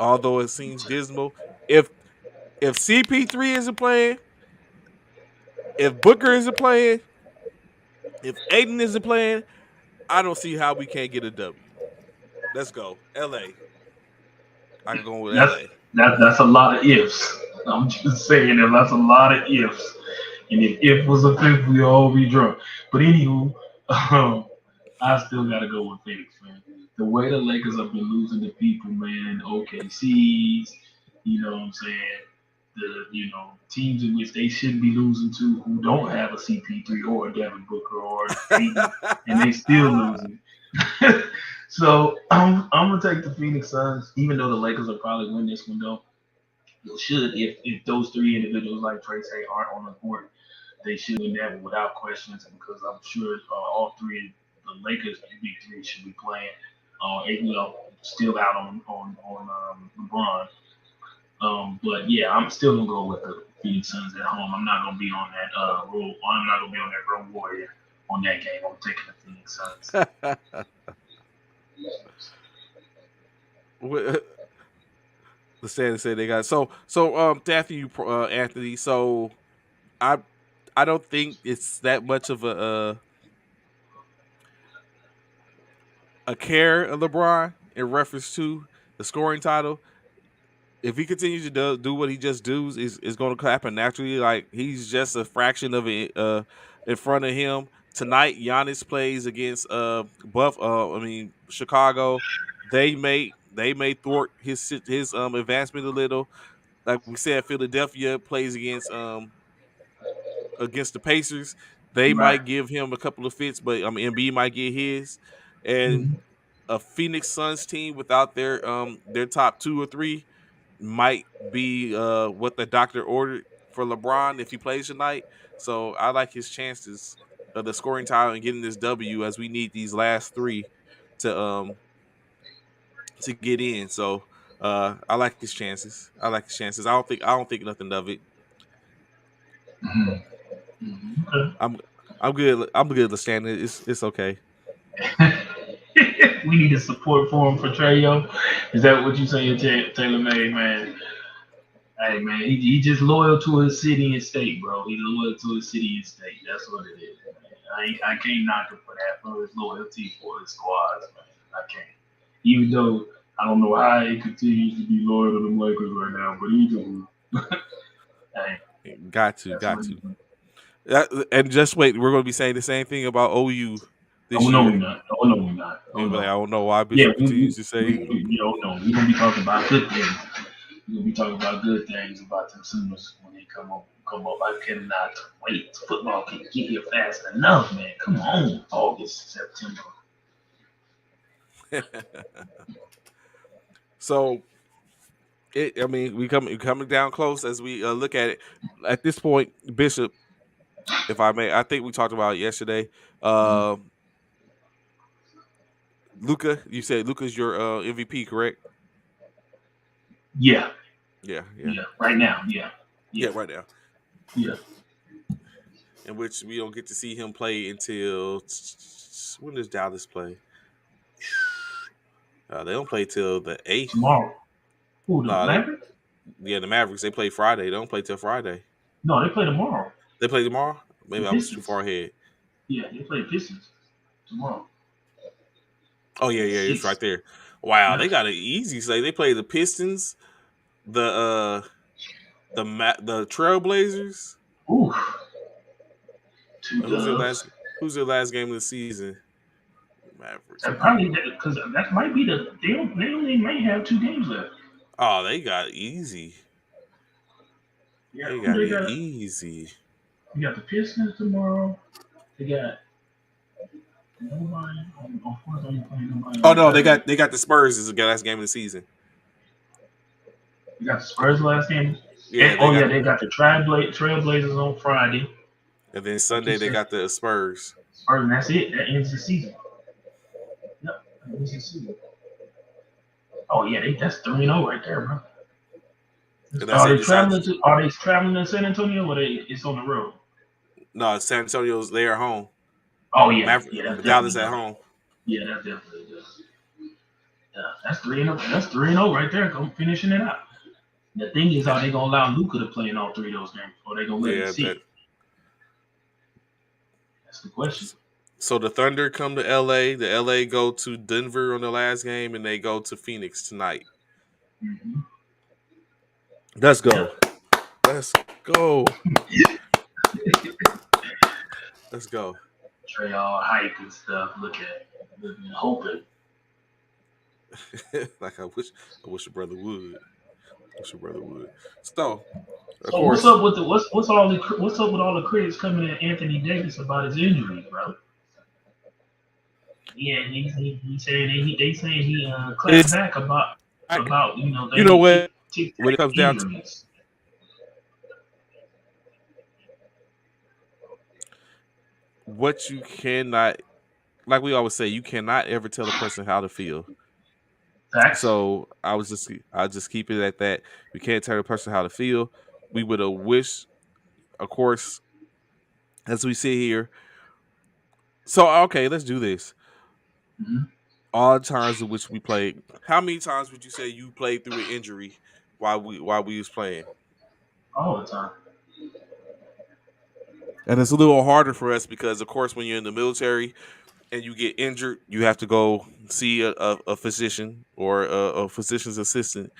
although it seems dismal, if if CP3 isn't playing, if Booker isn't playing, if Aiden isn't playing, I don't see how we can't get a W. Let's go, LA. I can go with That's LA. that's a lot of ifs. I'm just saying that that's a lot of ifs. And if was a fifth, we all be drunk. But anywho, um, I still gotta go with Phoenix, man. The way the Lakers have been losing to people, man, OKC's, you know what I'm saying? Teams in which they should be losing to who don't have a CP3 or a Devin Booker or Aiden, and they still losing. So I'm gonna take the Phoenix Suns, even though the Lakers will probably win this one though. They should if those three individuals like Trey say aren't on the court, they should win that one without questions because I'm sure all three of the Lakers big three should be playing. Still out on LeBron. But yeah, I'm still gonna go with the Phoenix Suns at home. I'm not gonna be on that road. I'm not gonna be on that road warrior on that game. I'm taking the Phoenix Suns. the Sanders said they got Anthony, Anthony. So I I don't think it's that much of a care of LeBron in reference to the scoring title. If he continues to do what he just does, is going to happen naturally. Like he's just a fraction of it in front of him tonight. Giannis plays against Chicago. They may thwart his advancement a little. Like we said, Philadelphia plays against the Pacers. They Right. might give him a couple of fits, but Embiid might get his. And Mm-hmm. a Phoenix Suns team without their top two or three might be what the doctor ordered for LeBron if he plays tonight. So I like his chances of the scoring title and getting this W as we need these last three to um to get in. So I like his chances. I like his chances. I don't think nothing of it. Mm-hmm. Mm-hmm. I'm I'm good. I'm good, Lashana. It's okay. Okay. We need a support forum for Trayo. Is that what you saying, Taylor May, man? Hey, man, he just loyal to his city and state, bro. He's loyal to his city and state. That's what it is, man. I can't knock him for that, for his loyalty for his squads, man. I can't. Even though I don't know how he continues to be loyal to the Lakers right now, but he do. Hey, that's Got what he to. do. And just wait, we're going to be saying the same thing about OU Oh this no, we year. not. Oh no, we not. Oh And be like, I no. don't know why Yeah, Bishop continues to say. we don't know. We're gonna be talking about good things. We're gonna be talking about good things about them Sooners when they come up. Come up. I cannot wait. Football can get here fast enough, man. Come on, August, September. So I mean, we coming down close as we look at it. At this point, Bishop, if I may, I think we talked about it yesterday. Mhm. Uh, Luca, you said Luca's your MVP, correct? Yeah, Yeah, yeah, yeah. Right now, yeah, yeah. yeah, Right now, yeah. in which we don't get to see him play until when does Dallas play? They don't play till the 8th. Tomorrow. Who the No, Mavericks? the Mavericks they play Friday. They don't play till Friday. No, they play tomorrow. They play tomorrow. The Maybe I was too Pistons. far ahead. Yeah, they play Pistons tomorrow Oh yeah, at yeah, it's right 6. there. Wow, Yeah. they got an easy say. They play the Pistons, the Trailblazers. Ooh, two Who's their dubs. last game of the season? Mavericks, That probably Mavericks. because that might be the they only may have 2 games left. Oh, they got easy. Yeah, They who got they it got? easy. They got the Pistons tomorrow. They got nobody. Of course, I'm playing nobody Oh on no, they Saturday. got they got the Spurs as the last game of the season. They got the Spurs last game. Yeah, they Oh got yeah, they got the Trailblazers on Friday. and then Like you Sunday they said, got the Spurs. Spurs, and that's it. That ends the season. Yep, that ends the season. Oh yeah, that's 3-0 right there, bro. And that's it. Decides Are they traveling to San Antonio or it's on the road? no, San Antonio's there at home. Oh yeah, Maverick, yeah, that's Dallas definitely at done. home. Yeah, that's definitely done. Yeah, that's 3-0. That's 3-0 right there. Go finishing it out. The thing is, are they gonna allow Luca to play in all 3 of those games, or are they gonna let him Yeah, sit? that. That's the question. So the Thunder come to LA. The LA go to Denver on the last game, and they go to Phoenix tonight. Mm-hmm. Let's Yep. go. Let's go. Let's go. Trey all hype and stuff. Looking, hoping. Like I wish a brother would. Wish a brother would. So, of So what's course, up with what's up with all the critics coming at Anthony Davis about his injuries, bro? Yeah, he saying they saying he clapped it's back about you know they what tic when it tac comes down to injuries. what you cannot, like we always say, you cannot ever tell a person how to feel. Facts. So I'll just keep it at that. We can't tell a person how to feel. We would have wished, of course, as we sit here. So okay, let's do this. Mm-hmm. all the times in which we played, how many times would you say you played through an injury while we was playing? all the time. And it's a little harder for us because, of course, when you're in the military and you get injured, you have to go see a physician or a physician's assistant,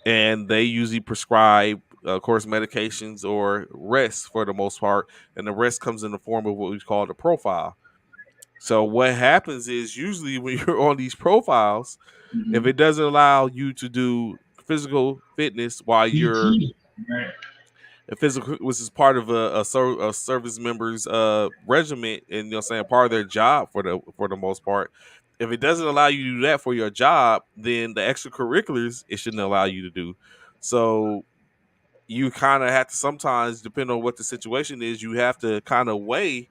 and they usually prescribe, of course, medications or rest for the most part, and the rest comes in the form of what we call the profile. So what happens is usually when you're on these profiles, if Mm-hmm. it doesn't allow you to do physical fitness while you're PT, right? a physical, which is part of a service member's regiment, and you know, what I'm saying, part of their job for the most part. If it doesn't allow you to do that for your job, then the extracurriculars it shouldn't allow you to do. So you kind of have to sometimes, depending on what the situation is, you have to kind of weigh,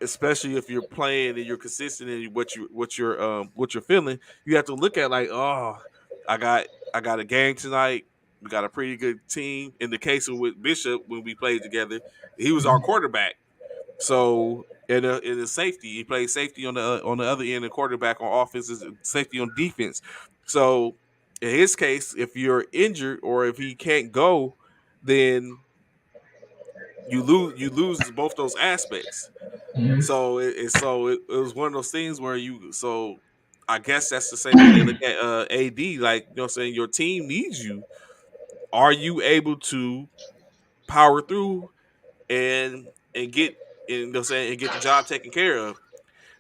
especially if you're playing and you're consistent in what you're feeling. You have to look at like, oh, I got I got a game tonight. We got a pretty good team. In the case of with Bishop when we played together, he was our quarterback. So in the safety, he played safety on the other end, and quarterback on offense is safety on defense. So in his case, if you're injured or if he can't go, then you lose both those aspects. Mm-hmm. So it was one of those things where I guess that's the same way they look at AD, like, you know what I'm saying, your team needs you. Are you able to power through and get and, you know what I'm saying, and get the job taken care of?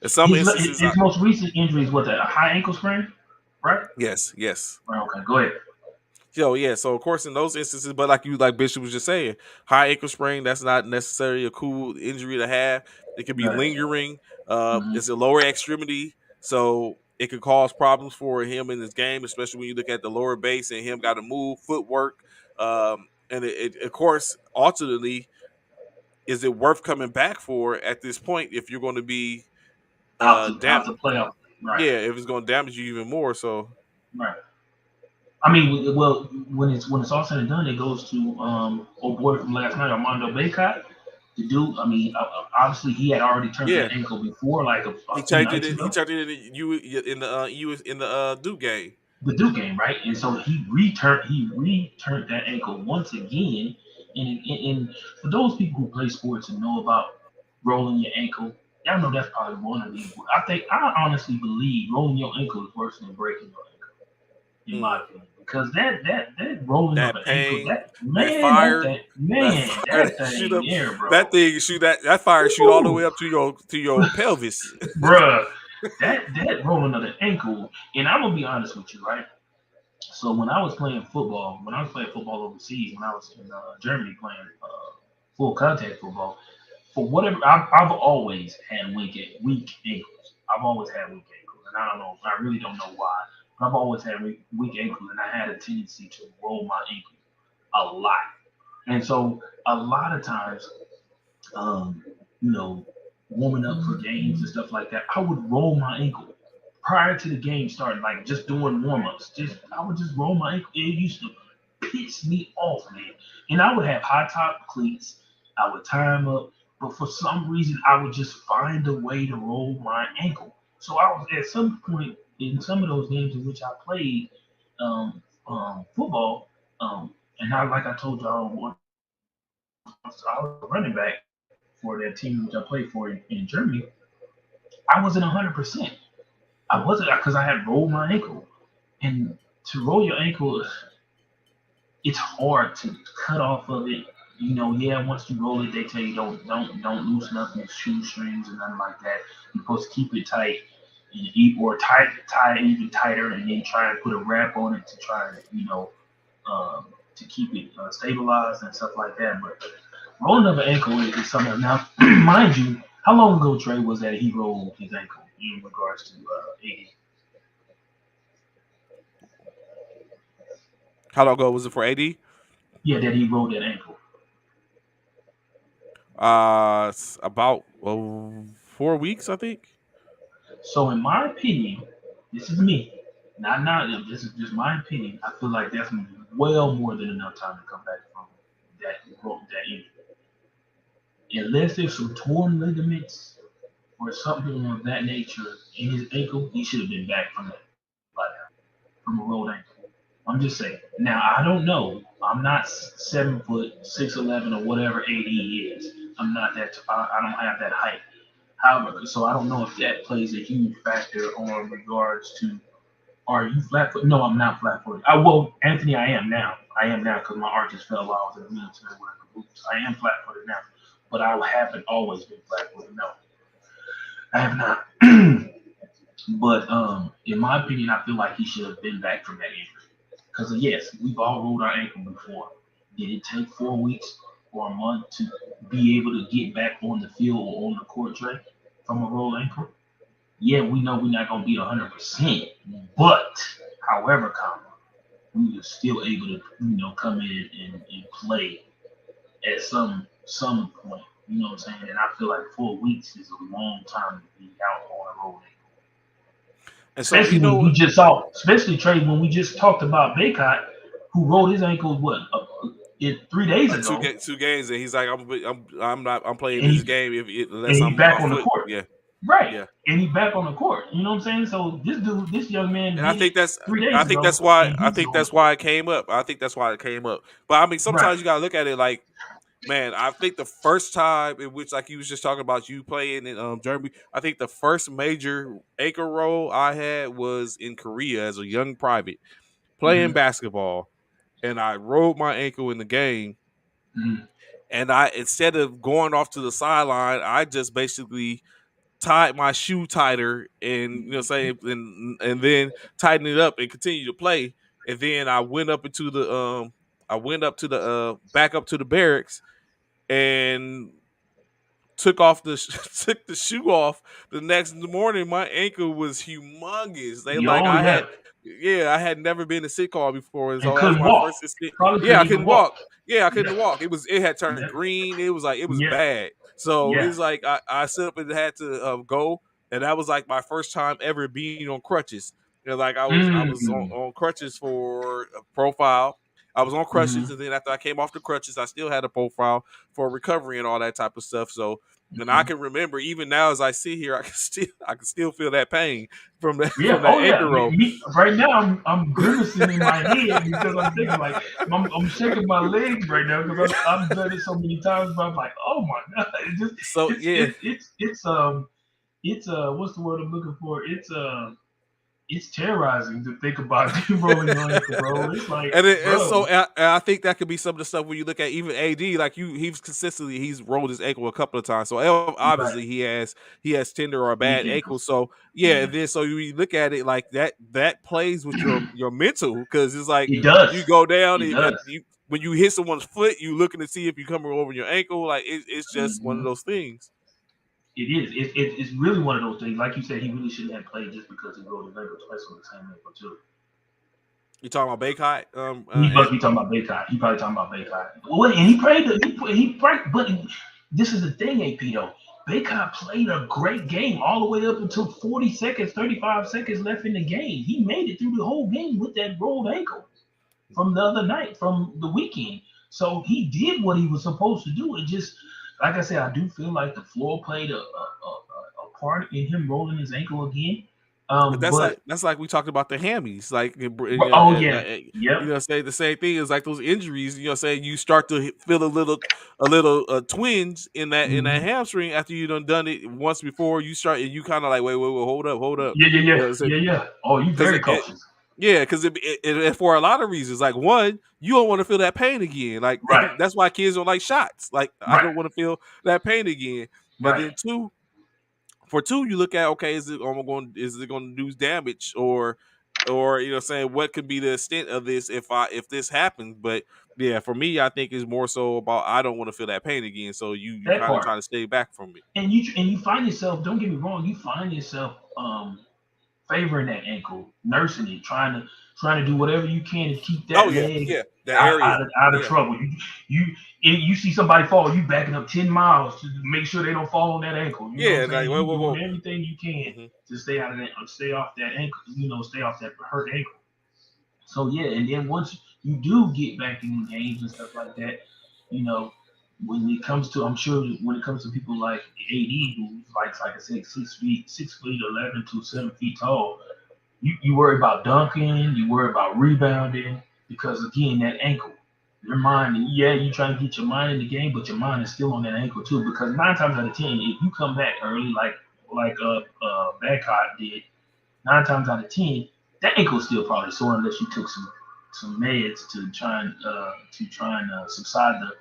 In some instances, His most recent injury is what, a high ankle sprain, right? yes, yes. Right, okay, go ahead. Yo, yeah. So of course, in those instances, but like Bishop was just saying, high ankle sprain, that's not necessarily a cool injury to have. It could be Right. lingering. Mm-hmm. It's a lower extremity, so it could cause problems for him in his game, especially when you look at the lower base and him got to move footwork. And of course, ultimately, is it worth coming back for at this point if you're going to be Out to play off. Right. yeah, if it's going to damage you even more? So Right. I mean, well, when it's all said and done, it goes to old boy from last night, Armando Baycott. The dude, I mean, obviously he had already turned yeah, that ankle before, like he a few turned it nights in. He ago, turned it in the Duke game. the Duke game, right? And so he returned that ankle once again. And for those people who play sports and know about rolling your ankle, y'all know that's probably one of the. I honestly believe rolling your ankle is worse than breaking your ankle, in my Mm. opinion, because that rolling of That an ankle, pain, that that fire, thing, that man, fire that that shoot thing up, there, bro. that thing shoot that fire shoot all the Woo! way up to your pelvis. Bruh, that rolling of the ankle, and I'm gonna be honest with you, right? So when I was playing football overseas, when I was in Germany playing full contact football, for whatever, I've always had weak ankles. I've always had weak ankles, and I don't know, I really don't know why, but I've always had weak ankles, and I had a tendency to roll my ankle a lot, and so a lot of times um, you know, warming up for games and stuff like that, I would roll my ankle prior to the game starting, like just doing warm ups. I would just roll my ankle. It used to piss me off, man. And I would have high top cleats. I would tie them up, but for some reason, I would just find a way to roll my ankle. So I was at some point in some of those games in which I played football, and like I told y'all, I was a running back for that team which I played for in Germany. I wasn't 100%. I wasn't because I had rolled my ankle. And to roll your ankle, it's hard to cut off of it. Yeah, once you roll it, they tell you don't loosen up your shoestrings and nothing like that. You're supposed to keep it tight and eat or tie it even tighter, and then try and put a wrap on it to try and to keep it stabilized and stuff like that. But rolling of an ankle is something. Now, mind you, how long ago Trey was that he rolled his ankle in regards to AD? How long ago was it for AD? Yeah, that he rolled that ankle. It's about 4 weeks, I think. So, in my opinion, this is me. Not. This is just my opinion. I feel like that's well more than enough time to come back from that injury, unless there's some torn ligaments or something of that nature in his ankle, he should have been back from that by now, from a rolled ankle. I'm just saying. Now I don't know. I'm not 7 foot 6'11" or whatever AD is. I'm not that. I don't have that height. However, so I don't know if that plays a huge factor on regards to are you flat footed? No, I'm not flat footed. I will, Anthony. I am now. I am now because my arches fell while I was in the military wearing the boots. I am flat footed now, but I haven't always been flat footed. No, I have not. But in my opinion, I feel like he should have been back from that injury. Because yes, we've all rolled our ankle before. Did it take 4 weeks or a month to be able to get back on the field or on the court, Trey, from a rolled ankle? Yeah, we know we're not gonna be 100%, but however, comma, we were still able to, come in and play at some point. You know what I'm saying? And I feel like 4 weeks is a long time to be out on a road. And so Especially when we just saw, especially Trey, when we just talked about Baycott, who rolled his ankle it 3 days ago, 2 games, and he's like, I'm not, I'm playing and this he game and unless he's my back on the foot, court. yeah, Right. yeah. And he's back on the court. You know what I'm saying? So this dude, this young man And I did it think that's, 3 days I think ago, that's why, and I he's think on the that's court. why it came up. I think that's why it came up. But I mean, Right. sometimes you gotta look at it like, man, I think the first time in which, like you was just talking about, you playing in Germany, I think the first major ankle roll I had was in Korea as a young private playing Mm-hmm. basketball, and I rolled my ankle in the game. Mm-hmm. And I, instead of going off to the sideline, I just basically tied my shoe tighter, and say, and then tighten it up and continue to play. And then I went up into the I went up to the back up to the barracks and took off the took the shoe off. The next morning my ankle was humongous. They like, Oh I yeah, had, yeah, I had never been to sick call before, and and so that was couldn't my walk. first instinct. Probably Yeah, couldn't I even couldn't walk. walk. Yeah, I couldn't Yeah, walk. It had turned yeah, green. It was yeah, bad. So yeah. it's like I set up and had to go, and that was like my first time ever being on crutches. Like I was Mm. on crutches for a profile. I was on crutches, Mm-hmm. and then after I came off the crutches, I still had a profile for recovery and all that type of stuff. So, and I Mm-hmm. can remember even now as I sit here, I can still feel that pain from that Yeah. from Oh that yeah. ankle roll. Right now, I'm grimacing in my head because I'm thinking like I'm shaking my legs right now because I've done it so many times. But I'm like, oh my god, it just So it's yeah, it's it's it's what's the word I'm looking for? It's terrorizing to think about rolling your ankle, bro. It's like, and so bro, I think that could be some of the stuff when you look at even AD, like he's consistently he's rolled his ankle a couple of times. So right, obviously he has tender or weak bad ankles. ankles. So yeah, Yeah, and then so you look at it like that plays with your mental, because it's like it does. you go down It and does. when you hit someone's foot, you looking to see if you coming over your ankle. Like it's just one of Hmm. those things. It is. It's really one of those things. Like you said, he really shouldn't have played just because he rolled his ankle twice on the same ankle too. You talking about Baycott? He must be talking about Baycott. He probably talking about Baycott. Well, and he played. He played. But this is the thing, AP though. Baycott played a great game all the way up until 40 seconds, 35 seconds left in the game. He made it through the whole game with that rolled ankle from the other night, from the weekend. So he did what he was supposed to do. It just, like I said, I do feel like the floor played a part in him rolling his ankle again. But that's like But we talked about the hammies, like oh yeah, yep. say the same thing is like those injuries. Saying you start to feel a little twinge in that Hmm. hamstring after you done it once before. You start and you kind of like, wait, hold up, Yeah, yeah, yeah, because yeah, yeah. Oh, you very cautious. yeah, because for a lot of reasons, like one, you don't want to feel that pain again. Like Right, that's why kids don't like shots. Like I right, don't want to feel that pain again. And right. then two, for two, you look at, okay, is it going to do damage, or saying what could be the extent of this if this happens. But yeah, for me, I think it's more so about I don't want to feel that pain again, so you That kind of part. try to stay back from it. And you find yourself. Don't get me wrong. You find yourself favoring that ankle, nursing it, trying to do whatever you can to keep Oh that yeah, leg yeah, that area, out of yeah, trouble. You you see somebody fall, you backing up 10 miles to make sure they don't fall on that ankle. You know what I'm yeah. Like saying? whoa, You whoa, doing whoa. everything you can Hmm. to stay out of that, stay off that ankle. Stay off that hurt ankle. So yeah, and then once you do get back in games and stuff like that, you know. when it comes to, I'm sure when it comes to people like AD, who's like I said, 6 feet, 6 feet 11 to 7 feet tall, you worry about dunking, you worry about rebounding, because again, that ankle, your mind, yeah, you trying to get your mind in the game, but your mind is still on that ankle too. Because 9 times out of 10, if you come back early, like Badcock did, 9 times out of 10, that ankle is still probably sore unless you took some meds to try and subside the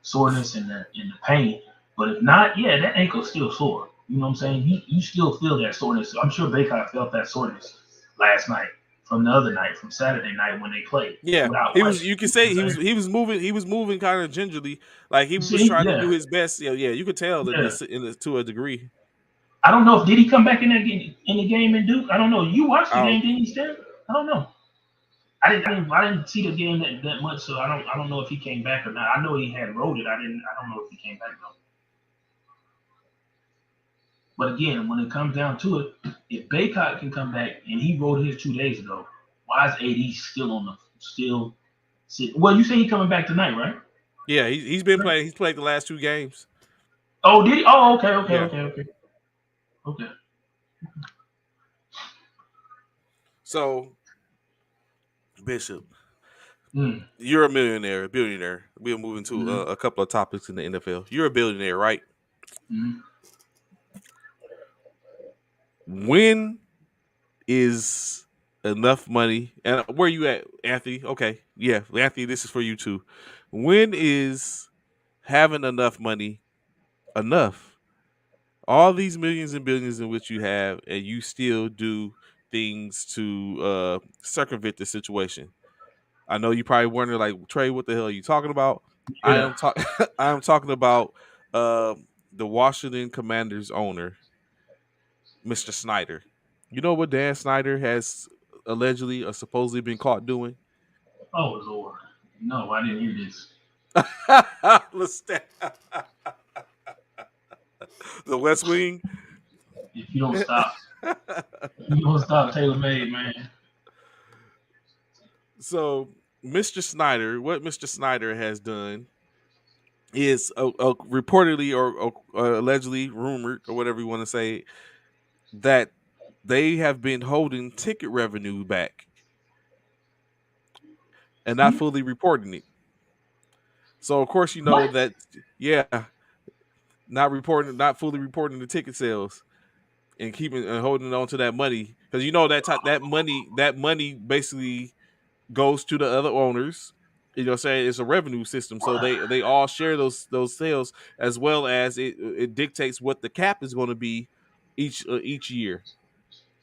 soreness and the pain. But if not, yeah, that ankle's still sore. You know what I'm saying? You still feel that soreness. So I'm sure Baycott felt that soreness last night, from the other night, from Saturday night when they played, Yeah, without he was. question. You could You know what say I'm saying? he was moving. He was moving kind of gingerly, like he You was see, trying to do yeah, his best. Yeah, yeah, you could tell in yeah. this to a degree. I don't know if did he come back in in the game in Duke. I don't know. You watched the I game, don't. didn't you, Stan? I don't know. I didn't see the game that much, so I don't know if he came back or not. I know he had wrote it. I don't know if he came back though. But again, when it comes down to it, if Baycott can come back and he wrote his 2 days ago, why is AD still on the still sit? Well, you say he coming back tonight, right? Yeah, he's been playing. He's played the last two games. Oh, did he? Oh, okay, okay, Yeah. okay, okay, okay. So Bishop, Mm, you're a millionaire, a billionaire. We're moving to mm, a couple of topics in the NFL. You're a billionaire, right? mm. When is enough money? And where you at, Anthony? Okay, yeah, Anthony, this is for you too. When is having enough money enough? All these millions and billions in which you have, and you still do things to circumvent the situation. I know you probably wondering, like, Trey, what the hell are you talking about? I Yeah. am talking. I am talking about uh, the Washington Commanders owner, Mr. Snyder. You know what Dan Snyder has allegedly or supposedly been caught doing? Oh Lord, no, I didn't hear this. Let's the West Wing. If you don't stop, if you don't stop Taylor Made, man. So, Mr. Snyder, what Mr. Snyder has done is reportedly or allegedly rumored or whatever you want to say that they have been holding ticket revenue back and not Hmm? fully reporting it. So of course you know What? that, yeah, not fully reporting the ticket sales and keeping and holding on to that money, because you know that money basically goes to the other owners. You know, saying it's a revenue system, so they all share those sales, as well as it dictates what the cap is going to be each year.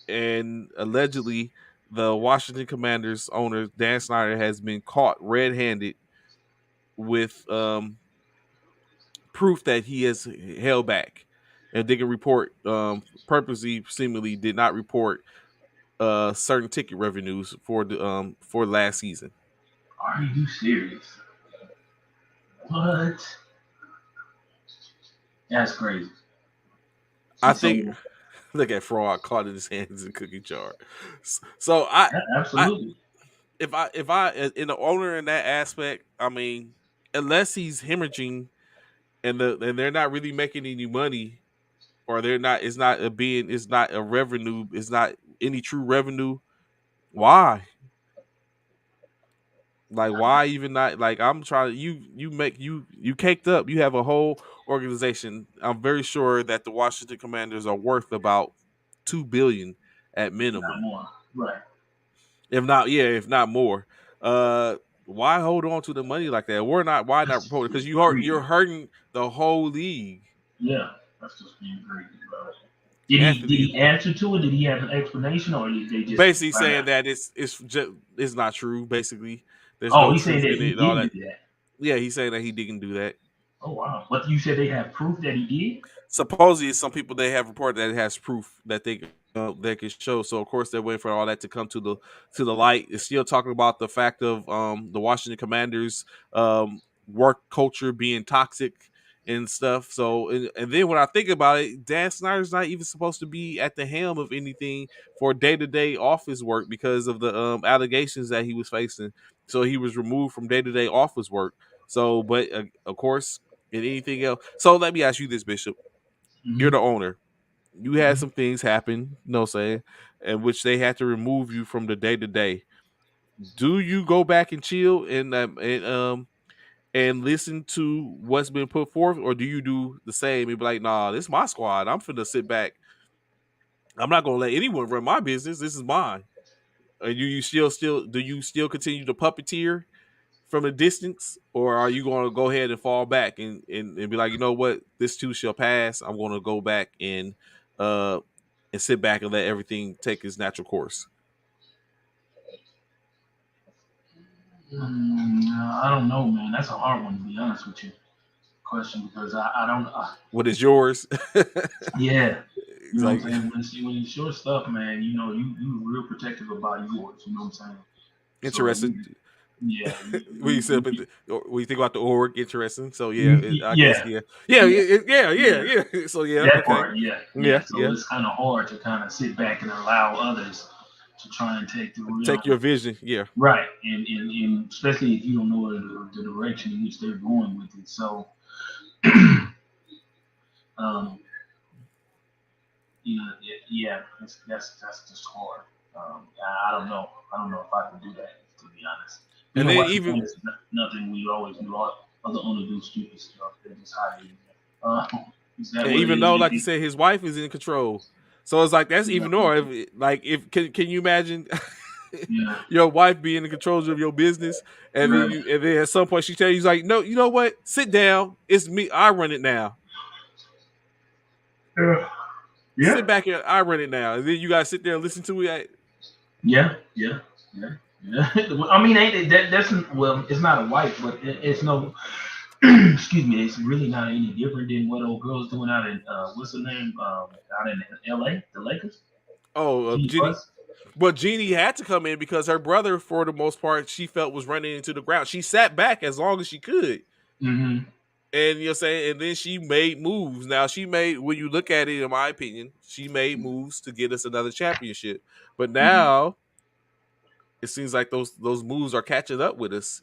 And allegedly, the Washington Commanders owner Dan Snyder has been caught red-handed with proof that he has held back and didn't report, purposely, seemingly did not report certain ticket revenues for last season. Are you serious? What? That's crazy. I So, think so look at fraud caught in his hands in cookie jar. So I absolutely. if I in the owner in that aspect, I mean, unless he's hemorrhaging and they're not really making any money, or they're not, it's not a revenue, it's not any true revenue. Why? Like, why even not? Like, I'm trying to, you caked up. You have a whole organization. I'm very sure that the Washington Commanders are worth about 2 billion at Not minimum, more. Right. if not, yeah, if not more. Uh, why hold on to the money like that? We're not. Why not That's report it? Because just you're greedy. hurting the whole league, Yeah. That's just being greedy, bro. Did Anthony. he answer to it? Did he have an explanation, or did they just Basically find saying out? that it's just it's not true. Basically, there's Oh, no he's saying truth that in it he and all didn't that. do that. Yeah, he's saying that he didn't do that. Oh wow. But you said they have proof that he did? Supposedly, some people they have reported that it has proof that they can show. So of course they're waiting for all that to come to the light. It's still talking about the fact of the Washington Commanders work culture being toxic and stuff. So and then when I think about it, Dan Snyder's not even supposed to be at the helm of anything for day to day office work because of the allegations that he was facing. So he was removed from day to day office work. So, but of course, and anything else. So let me ask you this, Bishop. You're Hmm. the owner. You had Hmm. some things happen, you know what I'm saying, in which they had to remove you from the day to day. Do you go back and chill and listen to what's been put forth, or do you do the same and be like, nah, this is my squad. I'm finna sit back. I'm not gonna let anyone run my business. This is mine. And you still do you still continue to puppeteer from a distance, or are you going to go ahead and fall back and be like, you know what, this too shall pass. I'm going to go back uh and sit back and let everything take its natural course. I don't know, man. That's a hard one to be honest with you. Question because I don't. What is yours? Yeah, you It's know what I'm like saying. When it's your stuff, man, you know you real protective about yours. You know what I'm saying. So interesting. yeah, When you sit up at when you think about the org, interesting. So yeah, I guess yeah, yeah, yeah, yeah, yeah, yeah, yeah, yeah. yeah. So yeah, That okay, part, yeah, yeah. yeah, So yeah. it's kind of hard to kind of sit back and allow others to try and take the Take your vision, yeah. right, and especially if you don't know the direction in which they're going with it. So, um, yeah, that's just hard. I don't know. I don't know if I can do that to be honest. And Being then white even supremacist is nothing we always do. All other owners do stupid stuff. They just hide it. Uh, is that and what it even is? though, like you said, his wife is in control, so it's like that's Yeah, even more. Like, if can you imagine yeah, your wife being in control of your business, right. and then at some point she tells you, like, no, you know what? Sit down. It's me. I run it now. Yeah, Sit yeah, back and I run it now. And then you gotta sit there and listen to it. yeah, yeah, yeah. Yeah. Well, I mean, ain't it, that's well, it's not a wife, but it's no. Excuse me, it's really not any different than what old girl's doing out in what's her name out in L.A. the Lakers. Oh, Genie Jenny. Bus. But Jeannie had to come in because her brother, for the most part, she felt was running into the ground. She sat back as long as she could. Mm-hmm. And you're saying, and then she made moves. Now she made, when you look at it, in my opinion, she made moves to get us another championship. But Mm-hmm. now it seems like those moves are catching up with us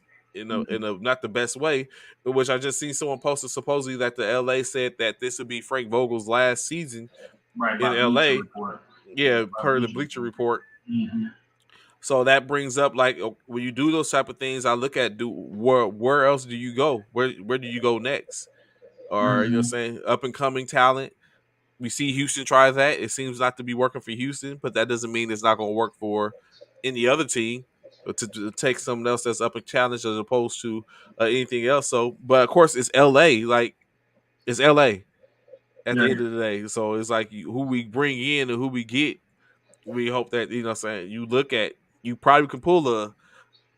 Mm-hmm. in a not the best way. In which I just seen someone posted supposedly that the LA said that this would be Frank Vogel's last season Right in by Bleacher LA. Report. Yeah, Yeah, by per the Bleacher Bleacher Report. Report. Mm-hmm. So that brings up, like, when you do those type of things, I look at, do where else do you go? Where do you go next? Or you're Mm-hmm. saying up and coming talent. We see Houston try that. It seems not to be working for Houston, but that doesn't mean it's not going to work for any other team. But to take someone else that's up and challenge as opposed to anything else. So, but of course, it's LA. Like, it's LA at Yeah. the end of the day. So it's like, who we bring in and who we get. We hope that, what I'm saying, you look at, you probably can pull a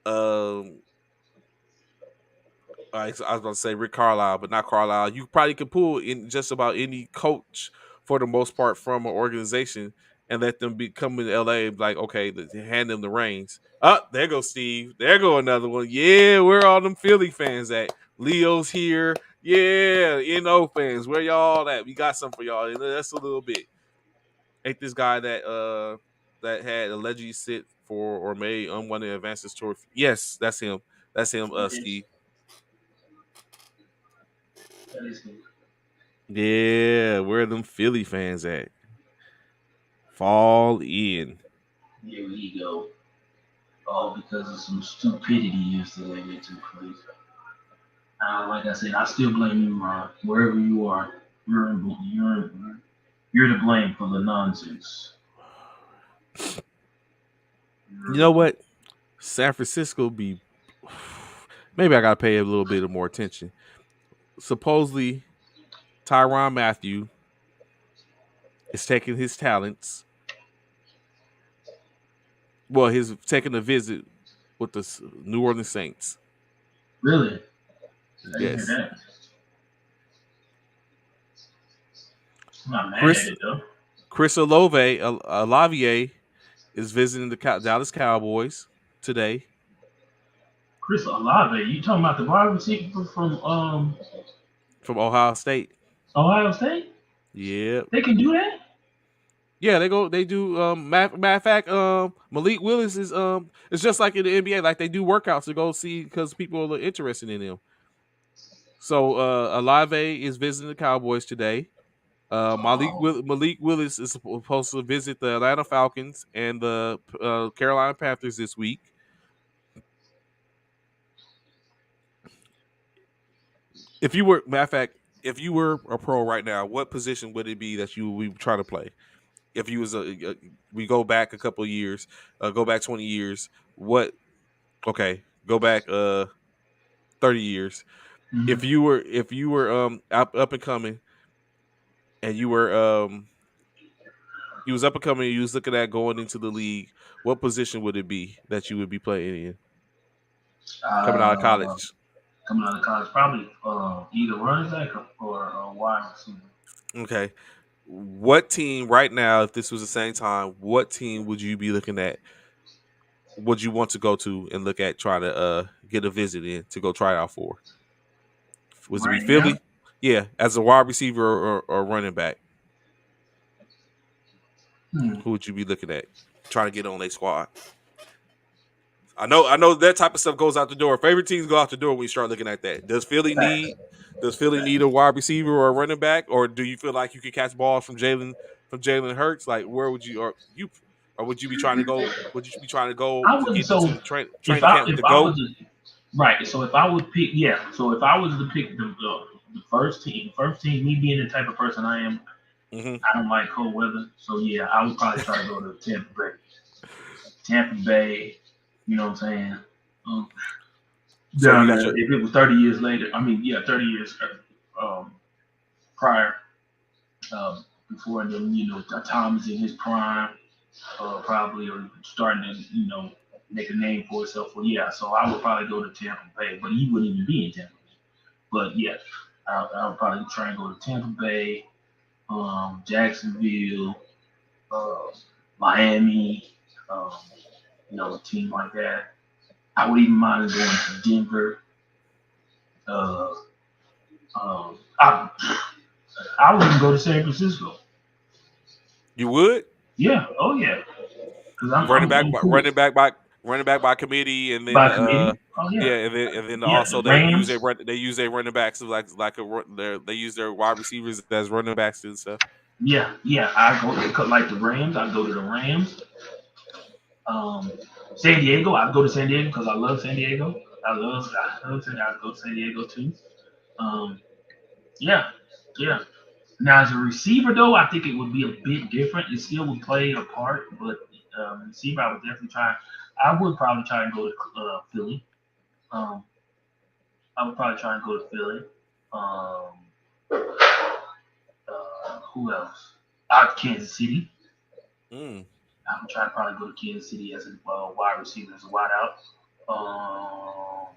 um I was about to say Rick Carlisle, but not Carlisle. You probably could pull in just about any coach for the most part from an organization and let them be come in LA and be like, okay, hand them the reins. There goes Steve. There go another one. Yeah, where all them Philly fans at? Leo's here. Yeah, NO fans. Where y'all at? We got something for y'all. And that's a little bit. Ain't this guy that had allegedly sit for or made unwanted advances toward? Yes, that's him. That's him. That is, Steve. that is good. Yeah, where them Philly fans at? Fall in. Here we go. All because of some stupidity yesterday that took place. Like I said, I still blame you, Ron. Wherever you are, you're you're to blame for the nonsense. You You're know to blame. what? San Francisco be. Maybe I gotta pay a little bit of more attention. Supposedly, Tyron Matthew is taking his talents. Well, he's taking a visit with the New Orleans Saints. Really? I didn't hear Yes, that. I'm not mad at Chris it though. Chris Olavier is visiting the Dallas Cowboys today Chris Olave, you talking about the wide receiver from from Ohio State. Ohio State? Yeah, They can do that? yeah, they go. They do. Matter of fact, Malik Willis is it's just like in the NBA. Like, they do workouts to go see because people are interested in him. So Alave is visiting the Cowboys today. Oh, Malik Willis is supposed to visit the Atlanta Falcons and the Carolina Panthers this week. If you were, matter of fact, if you were a pro right now, what position would it be that you would be trying to play? If you was we go back a couple of years, go back 20 years. What? Okay, go back 30 years. mhm. If you were up and coming, and you was up and coming, and you was looking at going into the league, what position would it be that you would be playing in coming out of uh, college? coming out of college, probably either running back or wide receiver. Okay. What team right now, if this was the same time, what team would you be looking at? Would you want to go to and look at trying to get a visit in to go try out for? Was it be Right now, Philly? Yeah, as a wide receiver or running back, hmm. who would you be looking at trying to get on a squad? I know that type of stuff goes out the door. Favorite teams go out the door when you start looking at that. Facts, Does Philly need facts. a wide receiver or a running back, or do you feel like you could catch balls from Jalen Hurts? Like where would you or would you be trying to go? Would you be trying to go I to would get into so the training camp if to I go? was right. So if I would pick, yeah. So if I was to pick the first team, me being the type of person I am, Hmm. I don't like cold weather. So yeah, I would probably try to go to Tampa Bay. Tampa Bay, you know what I'm saying? Um, So you Down got there, your if it was 30 years later, I mean, yeah, 30 years prior, before then, Tom is in his prime, probably, or starting to, make a name for himself. Well, yeah, so I would probably go to Tampa Bay, but he wouldn't even be in Tampa Bay. But yeah, I would probably try and go to Tampa Bay, Jacksonville, uh, Miami, um, a team like that. I would even mind going to Denver. Uh, I would even go to San Francisco. you would Yeah, oh yeah, because running back I'm cool running back by committee, and then by committee. Oh yeah, yeah, and then yeah. also The Rams. they use their running backs like they use their wide receivers as running backs and stuff. Yeah, yeah. I go like the Rams. I go to the Rams. Um, San Diego. I go to San Diego because I love San Diego. I love San Diego. I go to San Diego too. Um, yeah, yeah. Now as a receiver though, I think it would be a bit different. It still would play a part, but receiver, I would definitely try. I would probably try and go to Philly. Um, I would probably try and go to Philly. Who else? Out Kansas City. Mm. I would try to probably go to Kansas City as a wide receiver, as a wide out.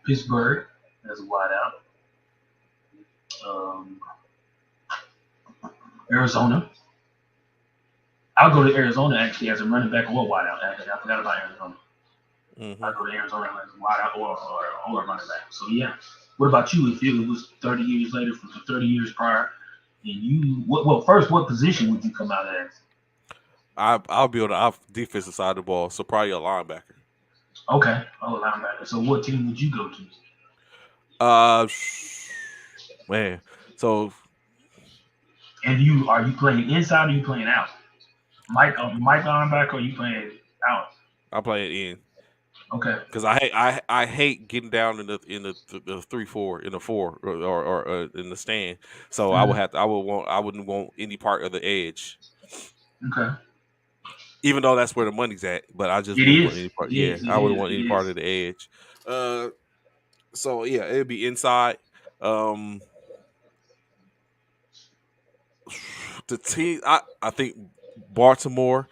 Pittsburgh as a wide out. Um, Arizona. I'll go to Arizona actually as a running back or wide out. Actually, I forgot about Arizona. Hmm. I'll go to Arizona as a wide out or a running back. So yeah. What about you? If it was 30 years later, from 30 years prior, and you, well, first, what position would you come out as? I'll be on the defensive side of the ball, so probably a linebacker. Okay, oh linebacker. So what team would you go to? Uh, man, so And are you playing inside or are you playing out? Mike linebacker or are you playing out? I play it in Okay. because I hate getting down in the 3-4 in the four or in the stand. So Mhm. I wouldn't want any part of the edge, Okay. even though that's where the money's at. But I just It wouldn't want is. any part. It Yeah, is. It I wouldn't is. want It any part is. of the edge. Uh, so yeah, it'd be inside. Um, the team I think Baltimore.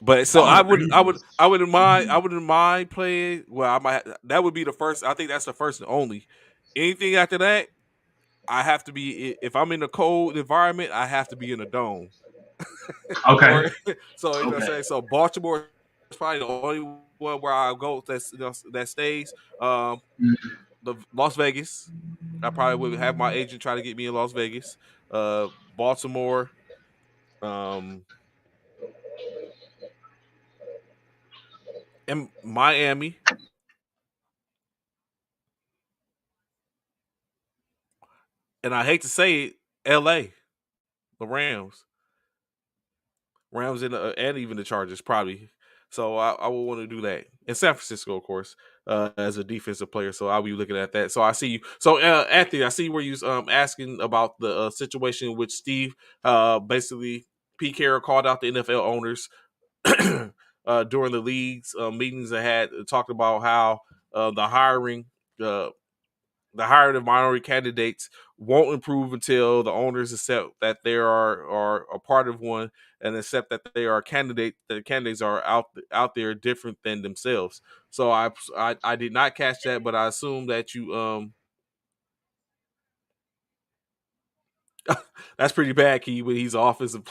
But so Oh, the Ravens. I wouldn't mind playing. Well, I might that would be the first. I think that's the first and only. Anything after that, I have to be if I'm in a cold environment, I have to be in a dome. Okay. Or so you know what I'm Okay. saying. So Baltimore is probably the only one where I go that stays. Um, Mm. the Las Vegas. I probably would have my agent try to get me in Las Vegas. Baltimore. Um, and Miami. And I hate to say it, L.A. the Rams and even the Chargers probably. So I would want to do that. And San Francisco, of course, as a defensive player. So I'll be looking at that. So I see you. So Anthony, I see where you asking about the situation in which Steve basically Pete Carroll called out the NFL owners during the league's meetings that had talked about how uh, the hiring of minority candidates won't improve until the owners accept that they are a part of one and accept that they are the candidates are out there different than themselves. So I did not catch that, but I assume that you that's pretty bad, Key. When he's an offensive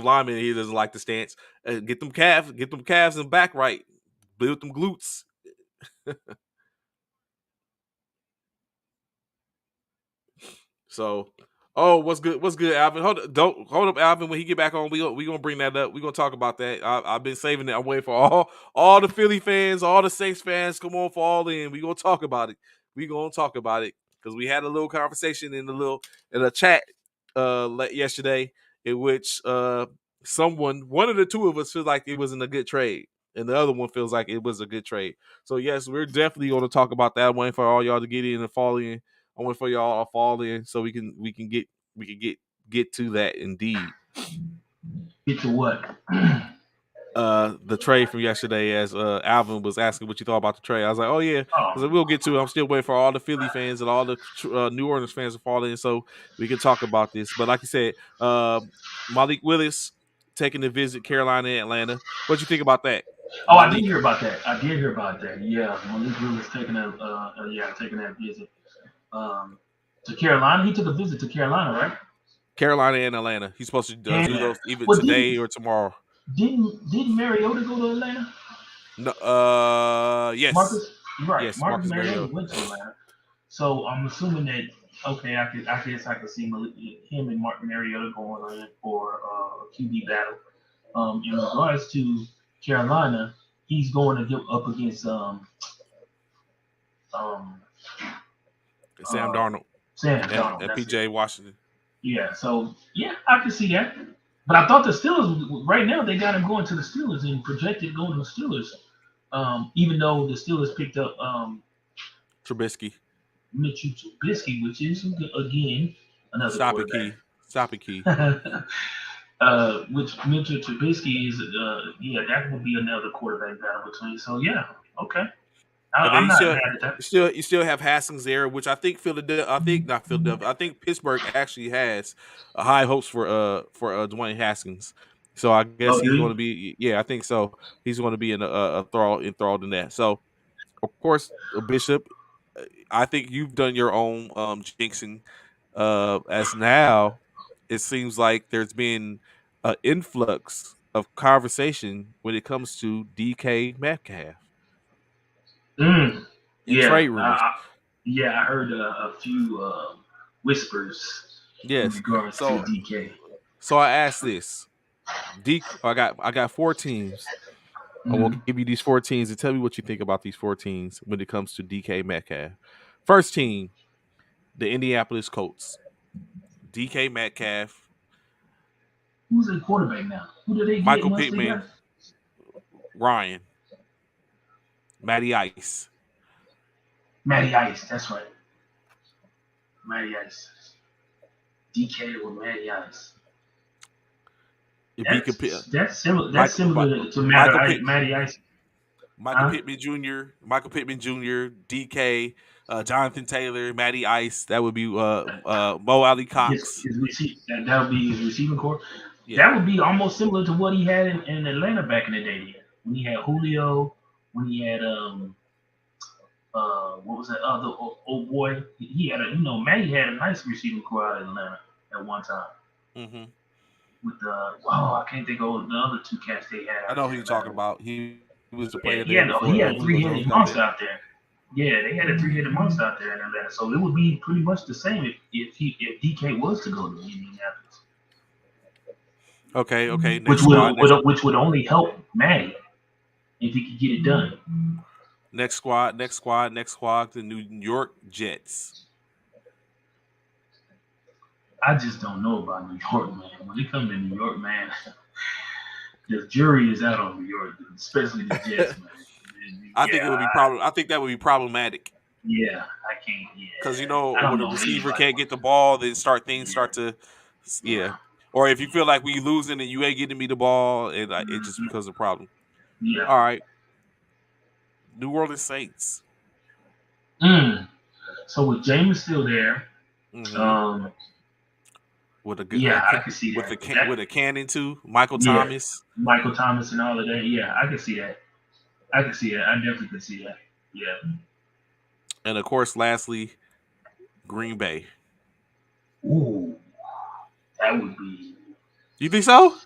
lineman. And he doesn't like the stance. Get them calves and back right. Build them glutes. So, oh, what's good? What's good, Alvin? Don't hold up, Alvin. When he get back on, we gonna bring that up. We gonna talk about that. I've been saving it. I'm waiting for all the Philly fans, all the Saints fans. Come on, fall in. We gonna talk about it. We gonna talk about it because we had a little conversation in a chat yesterday in which one of the two of us feels like it wasn't a good trade. And the other one feels like it was a good trade. So yes, we're definitely going to talk about that. I'm waiting for all y'all to get in and fall in. I want for y'all to fall in so we can get to that indeed. Get to what? The trade from yesterday, as Alvin was asking what you thought about the trade. I was like, oh yeah, I was Oh, like, we'll get to it. I'm still waiting for all the Philly fans and all the New Orleans fans to fall in so we can talk about this. But like you said, Malik Willis taking to visit Carolina and Atlanta. What you think about that, oh, I did Malik? hear about that. I did hear about that. Yeah, Malik Willis taking a taking that visit um, to Carolina. He took a visit to Carolina, right? Carolina and Atlanta. He's supposed to And do those either well, today or tomorrow. didn't Mariota go to Atlanta? No, yes, Marcus, you're right. yes, Marcus Marcus Mariota Mariota. went to Atlanta. So I'm assuming that okay, I guess I could see him and Martin Mariota going in for a QB battle. In regards to Carolina, he's going to go up against um, Sam uh, Darnold Sam Donald. and That's it. PJ Washington. Yeah. So yeah, I can see that. But I thought the Steelers right now they got him going to the Steelers and projected going to the Steelers. Even though the Steelers picked up Trubisky. Mitchell Trubisky, which is again another Stop it, quarterback. Key. Stop it, Key. Which Mitchell Trubisky is, yeah, that would be another quarterback battle between. So yeah, okay, And then I'm not mad at that. you still have Haskins there, which I think Philadelphia. I think not Philadelphia. I think Pittsburgh actually has high hopes for Dwayne Haskins. So I guess Oh, do he's going you? to be. Yeah, I think so. He's going to be in enthralled in that. So of course, Bishop. I think you've done your own jinxing. As now, it seems like there's been an influx of conversation when it comes to DK Metcalf Mm, and yeah, trade rumors. yeah, I heard a few whispers in Yes. regards to So DK. I asked this. I got four teams. I will Mm, give you these four teams and tell me what you think about these four teams when it comes to DK Metcalf. First team, the Indianapolis Colts. DK Metcalf, who's the quarterback now? Who do they get Michael once they got Pittman, Ryan, Matty Ice. Matty Ice? That's right, Matty Ice. DK with Matty Ice. If we compare That's similar. That's Michael similar to Michael Pitt Matty Ice, Michael huh? Pittman Jr., DK, Jonathan Taylor, Matty Ice. That would be Mo Ali Cox. That would be his receiving core. Yeah. That would be almost similar to what he had in Atlanta back in the day. When he had Julio, when he had what was that other old boy? He had Matty had a nice receiving core out in Atlanta at one time. hmm With I can't think of the other two cats they had I out know there who in you're talking Atlanta. about. He was the Yeah, player there before he had a Julio Jones three-headed got there. monster out there. Yeah, they had a three-headed monster out there in Atlanta. So it would be pretty much the same if DK was to go to Indianapolis, Okay. Next squad. which would only help Matty if he could get it done. Next squad. The New York Jets. I just don't know about New York, man. When it comes to New York, man, the jury is out on New York, especially the Jets, man. I think Yeah, it would be problem. I think that would be problematic yeah, I can't. because I don't when a know receiver anybody. can't get the ball, then things Yeah, start to, yeah. yeah. Or if you feel like we losing and you ain't getting me the ball, and it just Mhm. becomes a problem. Yeah. All right, New Orleans Saints. Mm. So with James still there, Mm-hmm. um, With yeah, I can see that. with a cannon too, Michael Yeah, Thomas, Michael Thomas and all of that. Yeah, I can see that. I can see that. I definitely can see that. Yeah. and of course, lastly, Green Bay. Ooh, that would be You think so?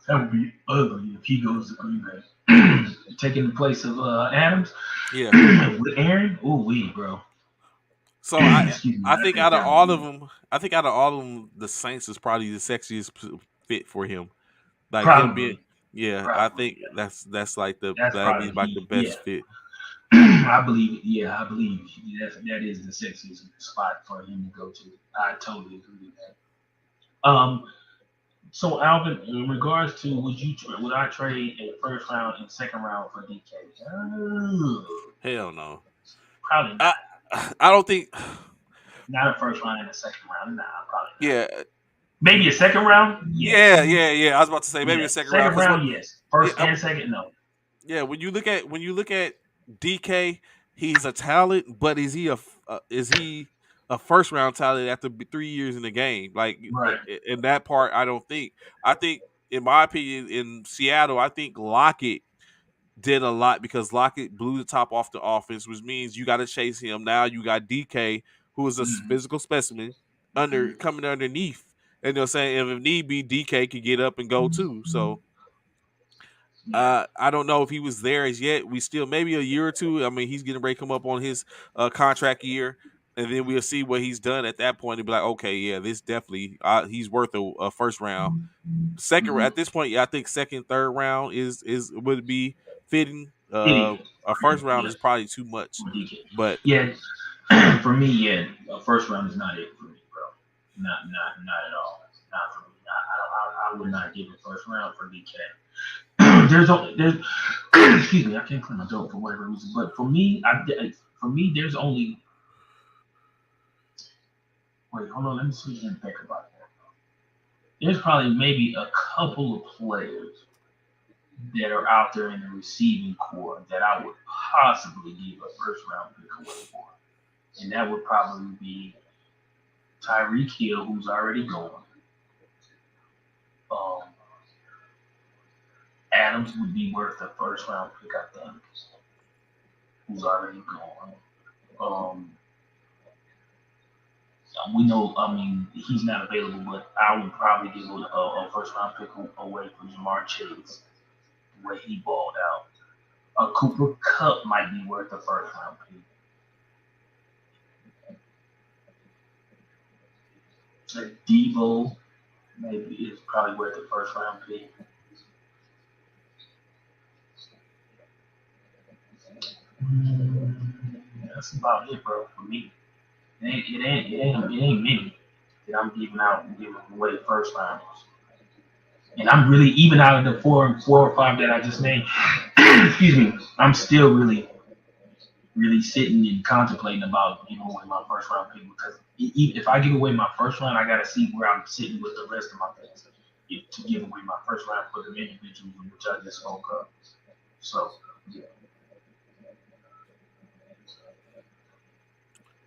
ugly if he goes to Green Bay, taking the place of Adams Yeah. with Aaron. Ooh, bro. So Excuse me. I I think think out of that would all of be them, the Saints is probably the sexiest fit for him. Like him being, probably, yeah, I probably. think Yeah, that's like that's that'd be probably like the he. Yeah. best fit. I believe it. Yeah, I believe that is the sexiest spot for him to go to. I totally agree with that. So Alvin, in regards to would I trade a first round and second round for DK? Hell no. Probably I not. I don't think. Not a first round and a second round. Nah, probably not. Yeah, Maybe a second round. Yes. yeah. I was about to say maybe a Yes. second round Second because what? round. Yes. Yeah, First and second. No. yeah. When you look at DK, he's a talent, but is he a first round talent after 3 years in the game? Like Right. in that part, I don't think. I think, in my opinion, in Seattle, I think Lockett did a lot because Lockett blew the top off the offense, which means you got to chase him. Now you got DK, who is a Mm-hmm. physical specimen, under coming underneath. And they're saying if need be, DK could get up and go too. So Yeah. I don't know if he was there as yet. We still maybe a year or two. I mean, he's getting ready to come up on his contract year, and then we'll see what he's done at that point and be like, okay, yeah, this definitely he's worth a first round. Second Mm-hmm. at this point, yeah, I think second, third round is would be fitting. Fitting A for first him. round is Yes. probably too much, For DK. but Yeah. For me, yeah. First round is not it for me, bro. Not at all. Not for me. I would not give a first round for DK. There's excuse me, I can't clear my throat for whatever reason. But for me, there's only wait, hold on, let me see and think about that. There's probably maybe a couple of players that are out there in the receiving core that I would possibly give a first round pick away for. And that would probably be Tyreek Hill, who's already gone. Um, Adams would be worth a first round pick, I think, who's already gone. Um, we know, I mean, he's not available, but I would probably give a first round pick away from Jamar Chase, the way he balled out. A Cooper Cup might be worth a first round pick. A Devo maybe is probably worth a first round pick. Mm, that's about it, bro, for me. It ain't many that I'm giving away first rounders. And I'm really even out of the four or five that I just named. Excuse me. I'm still really sitting and contemplating about giving away my first round pick because if I give away my first round, I got to see where I'm sitting with the rest of my picks to give away my first round for the individuals which I just spoke of. So yeah,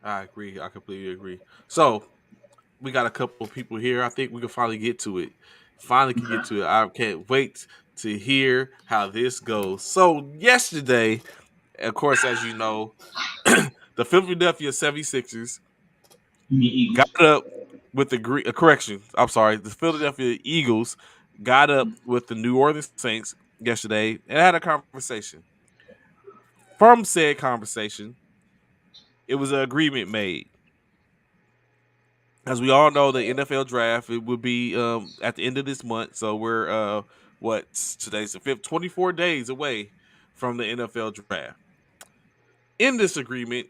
I agree. I completely agree. So we got a couple of people here. I think we can finally get to it. Finally can get okay. to it. I can't wait to hear how this goes. So yesterday, of course, as you know, the Philadelphia 76ers You mean got Eagles? up with the correction. I'm sorry, the Philadelphia Eagles got up with the New Orleans Saints yesterday and had a conversation. From said conversation, it was an agreement made. As we all know, the NFL draft it will be at the end of this month. So we're today's the fifth, 24 days away from the NFL draft. In this agreement,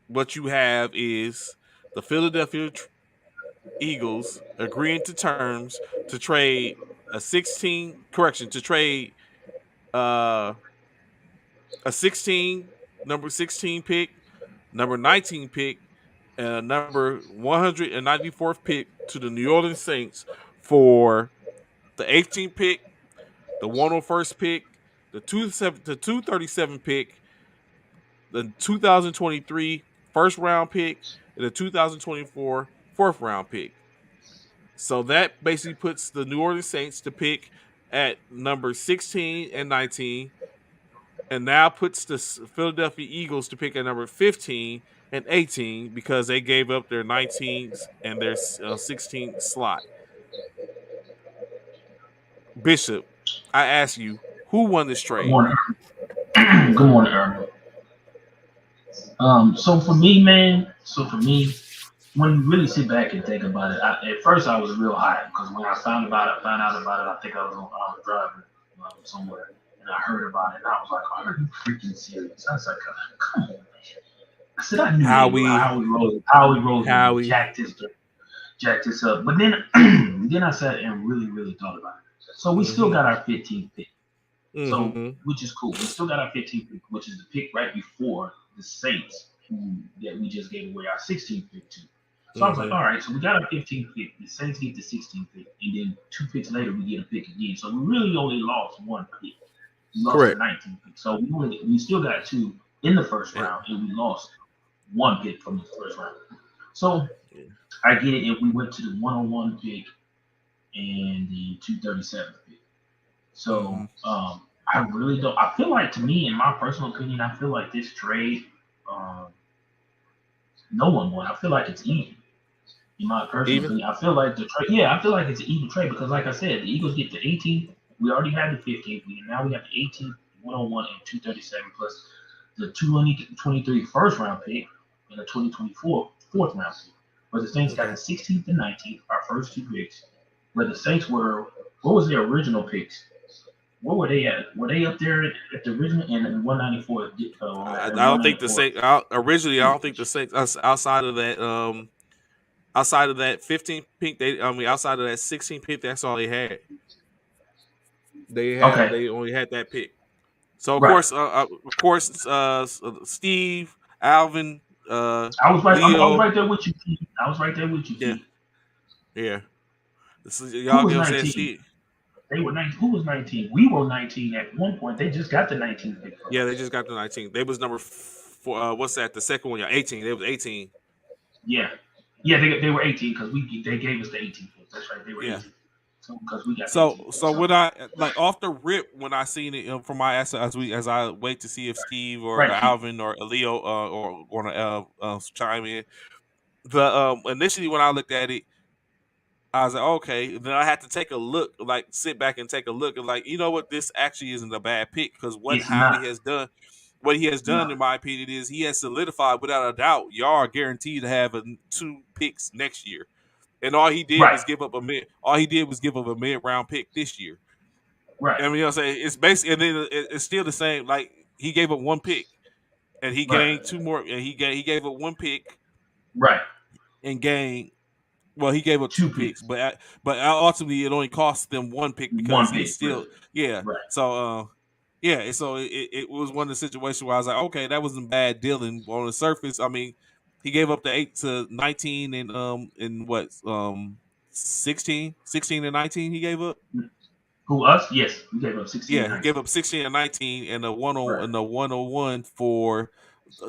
what you have is the Philadelphia Eagles agreeing to terms to trade a 16 correction to trade uh a 16 number 16 pick, number 19 pick, and a number 194th pick to the New Orleans Saints for the 18th pick, the 101st pick, the 237 pick, the 2023 first round pick, and the 2024 fourth round pick. So that basically puts the New Orleans Saints to pick at number 16 and 19, and now puts the Philadelphia Eagles to pick at number 15 and 18 because they gave up their 19th and their 16th slot. Bishop, I ask you, who won this Good trade? morning. Good morning, Earl. So for me, man, when you really sit back and think about it, at first I was real high because when I found out about it, I think I was driving somewhere and I heard about it and I was like, "Oh, are you freaking serious?" I was like, "Come on, man." I said, "I knew they would. Howie, Howie Rose would have Howie. jacked this up." But then, then I sat and really thought about it. So we still Mm-hmm. got our 15th pick. So, Mm-hmm. which is cool. We still got our 15th pick, which is the pick right before the Saints, that we just gave away our 16th pick to. So I was like, Mm-hmm. all right, so we got our 15th pick. The Saints get the 16th pick, and then two picks later we get a pick again. So we really only lost one pick. We lost the Correct. 19th pick. So we still got two in the first Eh, round, and we lost one pick from the first round. So I get it. If we went to the 101 pick and the 237 pick. Mm-hmm. So I really don't. I feel like, to me, in my personal opinion, I feel like this trade, um, no one won. I feel like it's even. In my personal Even. opinion, I feel like the trade. Yeah, I feel like it's an even trade because, like I said, the Eagles get the 18th. We already had the 15th. Now we have the 18th, 101, and 237 plus the 2023 first round pick and the 2024 fourth round pick. But the Saints got Okay. the 16th and 19th, our first two picks. Where the Saints were, what was their original picks? What were they at? Were they up there at the original and 194? I At don't think the 194. Saints originally. I don't think the Saints outside of that outside of that 15 pick. Outside of that 16 pick, that's all they had. Okay, They only had that pick. So right. of course, Steve, Alvin, I was Leo, right there with you, Keith. I was right there with you, yeah, Keith. yeah. This is, Who y'all was get what I'm saying, 19? Steve. They were 19. Who was 19? We were 19 at one point. They just got the 19 pick from Yeah, they us. just got the 19. They was number four. What's that? The second one, yeah, 18. They was 18. Yeah, yeah. They were 18 because we they gave us the 18 pick. That's right. They were Yeah. 18. So because we got the 18 pick. So So when I like off the rip when I seen it from my as I wait to see if Steve or right, Keith. Alvin or Leo or want to chime in. The initially when I looked at it, I was like, okay. Then I had to take a look, like sit back and take a look, and like, you know what, this actually isn't a bad pick because It's not. what he has done, No. in my opinion, is he has solidified without a doubt y'all are guaranteed to have two picks next year, and Right. all he did was give up a mid round pick this year. Right. I mean, you know what I'm saying? It's basically, and then it's still the same. Like he gave up one pick, and he Right. gained two more, and he gave up one pick Right. and gained. Well, he gave up Two two picks, picks. but ultimately it only cost them one pick because One he's pick. still Really. yeah. Right. So yeah, and so it was one of the situations where I was like, okay, that wasn't bad dealing on the surface. I mean, he gave up the 8 to 19 and in what 16 and 19 he gave up. Who, us? Yes. We gave up 16 and Yeah, he 19. gave up 16 and 19 and Right. a 101 for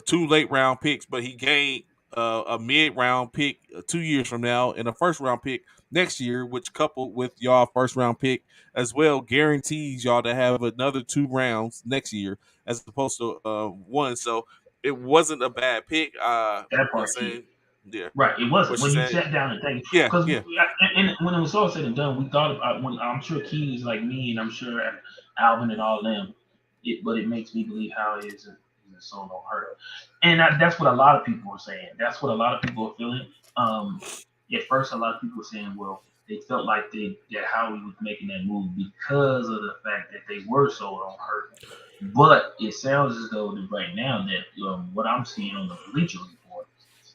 two late round picks, but he gained a mid round pick 2 years from now and a first round pick next year, which coupled with y'all first round pick as well guarantees y'all to have another 2 rounds next year as opposed to one. So it wasn't a bad pick. That You know what I'm part, Keith. saying? Yeah. Right, it What wasn't. she When you said? sat down and think, Yeah, because yeah. when it was all said and done, we thought about, when I'm sure Keys like me, and I'm sure Alvin and all them. But it makes me believe how it is a soul don't hurt, and that's what a lot of people are saying. That's what a lot of people are feeling. At first, a lot of people were saying, well, they felt like that Howie was making that move because of the fact that they were so don't hurt. But it sounds as though that right now that what I'm seeing on the Bleacher Report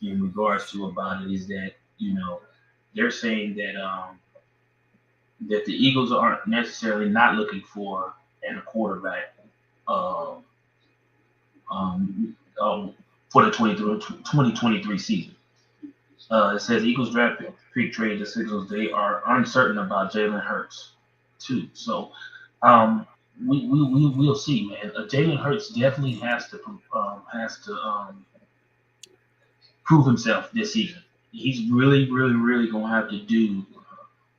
in regards to about it is that, they're saying that the Eagles aren't necessarily not looking for and a quarterback um, um, um, for the 2023 season. It says Eagles draft pick trade the signals they are uncertain about Jalen Hurts too. So um, we'll see, man. Jalen Hurts definitely has to prove himself this season. He's really gonna have to do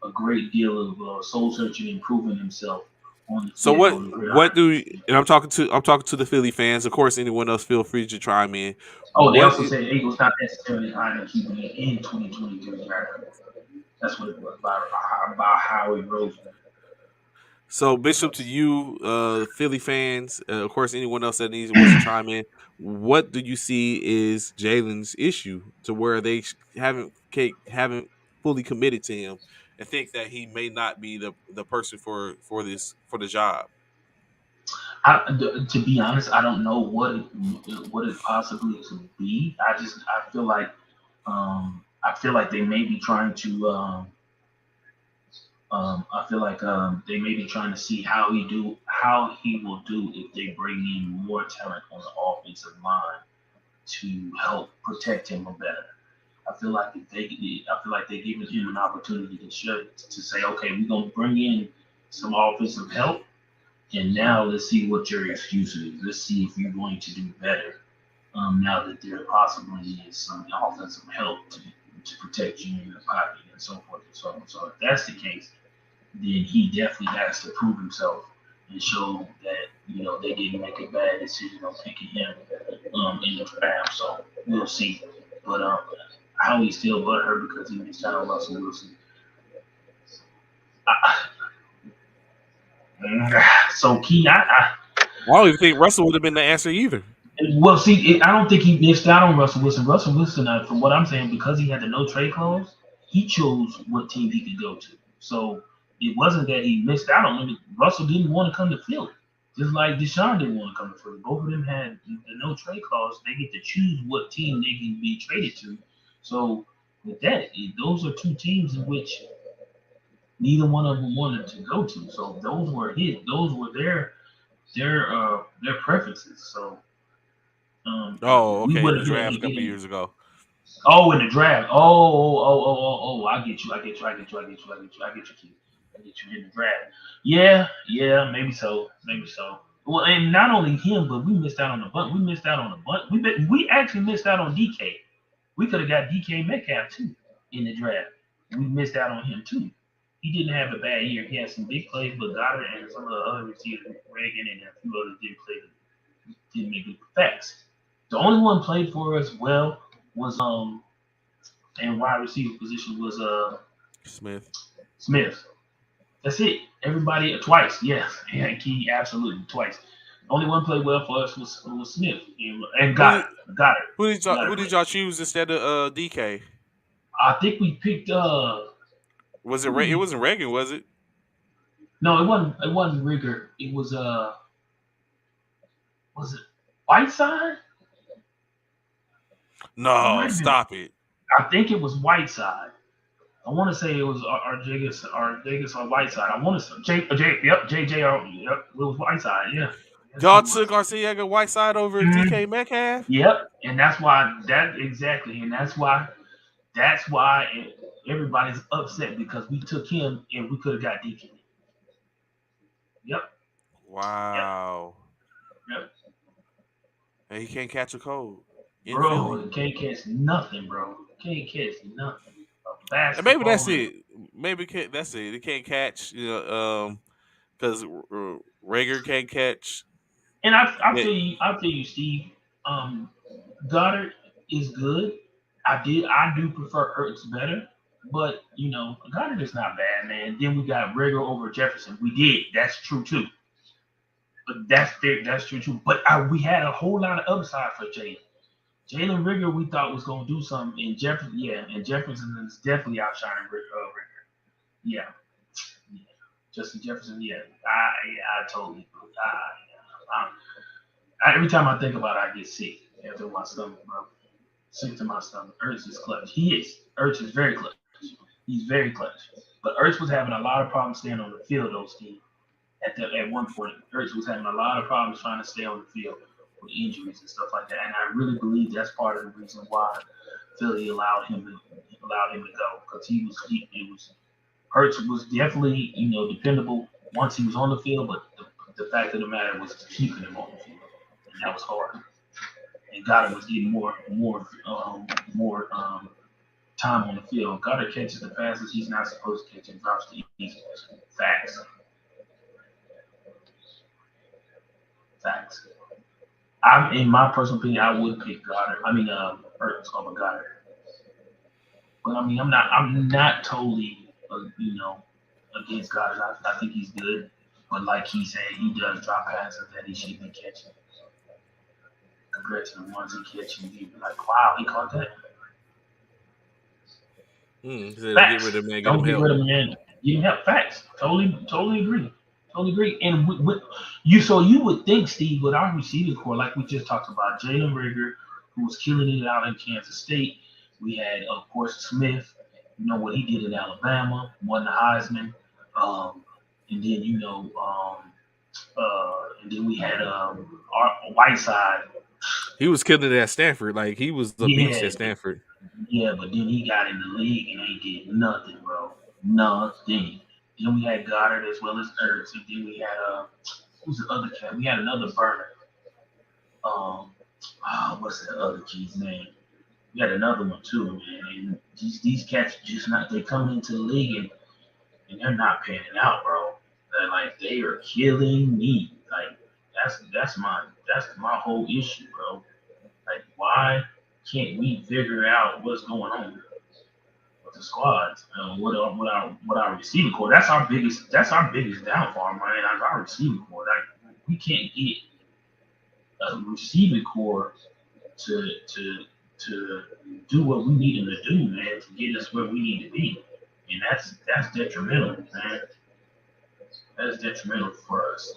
a great deal of soul searching and proving himself on the So field what on the what gridiron. do and I'm talking to the Philly fans. Of course, anyone else feel free to chime in. Oh, they What also said Eagles not necessarily trying to keep it in 2023. That's what it was about Howie Roseman. So, Bishop, to you, Philly fans, of course, anyone else that needs wants to chime in. What do you see is Jalen's issue to where they haven't fully committed to him, and think that he may not be the person for the job? To be honest, I don't know what it possibly could be. I feel like they may be trying to I feel like they may be trying to see how he will do if they bring in more talent on the offensive line to help protect him better. I feel like they're giving him an opportunity to say, okay, we're gonna bring in some offensive help, and now let's see what your excuse is. Let's see if you're going to do better. Now that there possibly is some offensive help to protect you in the pocket and so forth and so on. So if that's the case, then he definitely has to prove himself and show that they didn't make a bad decision on picking him in the draft. So we'll see. But how he's still butthurt because he missed out on Russell Wilson. So Key, I don't even think Russell would have been the answer either. well, see, I don't think he missed out on Russell Wilson. Russell Wilson, from what I'm saying, because he had the no trade clause, he chose what team he could go to. So it wasn't that he missed out on him. Russell didn't want to come to Philly, just like Deshaun didn't want to come to Philly. Both of them had the no trade clause. They get to choose what team they can be traded to. So with that, those are two teams in which neither one of them wanted to go to. So those were their preferences. So Oh, we okay, in wouldn't the have been able draft to a get couple him. years ago. Oh, in the draft. Oh. I get you. I get you, Keith. I get you in the draft. Yeah. Maybe so. Maybe so. Well, and not only him, but we missed out on the bunt. We missed out on the bunt. We actually missed out on DK. We could have got DK Metcalf too in the draft. We missed out on him too. He didn't have a bad year. He had some big plays, but Goddard and some of the other receivers, Reagan and a few others didn't make good facts. The only one played for us well was and wide receiver position was Smith. Smith. That's it. Everybody twice, yes, and Key absolutely twice. The only one played well for us was Smith and Who did Goddard. who Goddard did played. y'all choose instead of DK? I think we picked Was it who did It we? wasn't Reagan, was it? No, it wasn't Rigger. It was it Whiteside? It No, might have been. stop it. I think it was Whiteside. I want to say it was Arjegus or Whiteside. I want to say yep, JJ, yep, it was Whiteside, yeah. That's who Y'all it took was. Arcega Whiteside over Mhm. DK Metcalf? Yep, and that's why everybody's upset because we took him and we could have got DK. Yep, yep, Wow. yep. And he can't catch a cold in Bro, Philly. you can't catch nothing, bro. Can't catch nothing. A And maybe that's basketball and it. That's it. They can't catch, because Rager can't catch. I Yeah. feel you, Steve. Um, Goddard is good. I do prefer Ertz better, but Goddard is not bad, man. Then we got Rigger over Jefferson. We did. That's true too. But that's true too. But we had a whole lot of upside for Jalen. Jalen Rigger we thought was gonna do something, and Jefferson is definitely outshining Rigger. Yeah, yeah. Justin Jefferson. Yeah, I totally. Every time I think about it, I get sick after my stomach, bro. Sick to my stomach. Ertz is clutch. He is. Ertz is very clutch. He's very clutch. But Ertz was having a lot of problems staying on the field, though, Steve. At one point, Ertz was having a lot of problems trying to stay on the field with injuries and stuff like that. And I really believe that's part of the reason why Philly allowed him to go because it was Hurts was definitely dependable once he was on the field, but the fact of the matter was keeping him on the field, and that was hard. And Goddard was getting more time on the field. Goddard catches the passes he's not supposed to catch and drops the easy ones. Facts, facts. In my personal opinion, I would pick Goddard. I mean, Hurts over Goddard. But I mean, I'm not totally, against Goddard. I think he's good. But like he said, he does drop passes that he should be catching compared to the ones he catching. You'd be like, wow, he caught that. He said, "Get rid Facts. of him, man. Get him Don't get rid help." of him, man. You have facts. Totally agree. Totally agree. And you would think, Steve, with our receiving core, like we just talked about, Jalen Rigger, who was killing it out in Kansas State. We had, of course, Smith. You know what he did in Alabama, won the Heisman. Um, and then and then we had our Whiteside. He was killing it at Stanford. Like he was a beast Yeah, at Stanford. yeah, but then he got in the league and ain't did nothing, bro. Nothing. Then we had Goddard as well as Ertz, and then we had who's the other cat? We had another burner. What's that other kid's name? We had another one too, man. And these cats just not they coming into the league and they're not panning out, bro. They're like they are killing me. Like that's my whole issue, bro. Like why can't we figure out what's going on with the squads? What our receiving core? That's our biggest downfall, man. Our receiving core. Like we can't get a receiving core to to do what we need them to do, man, to get us where we need to be. And that's detrimental, man. That's detrimental for us.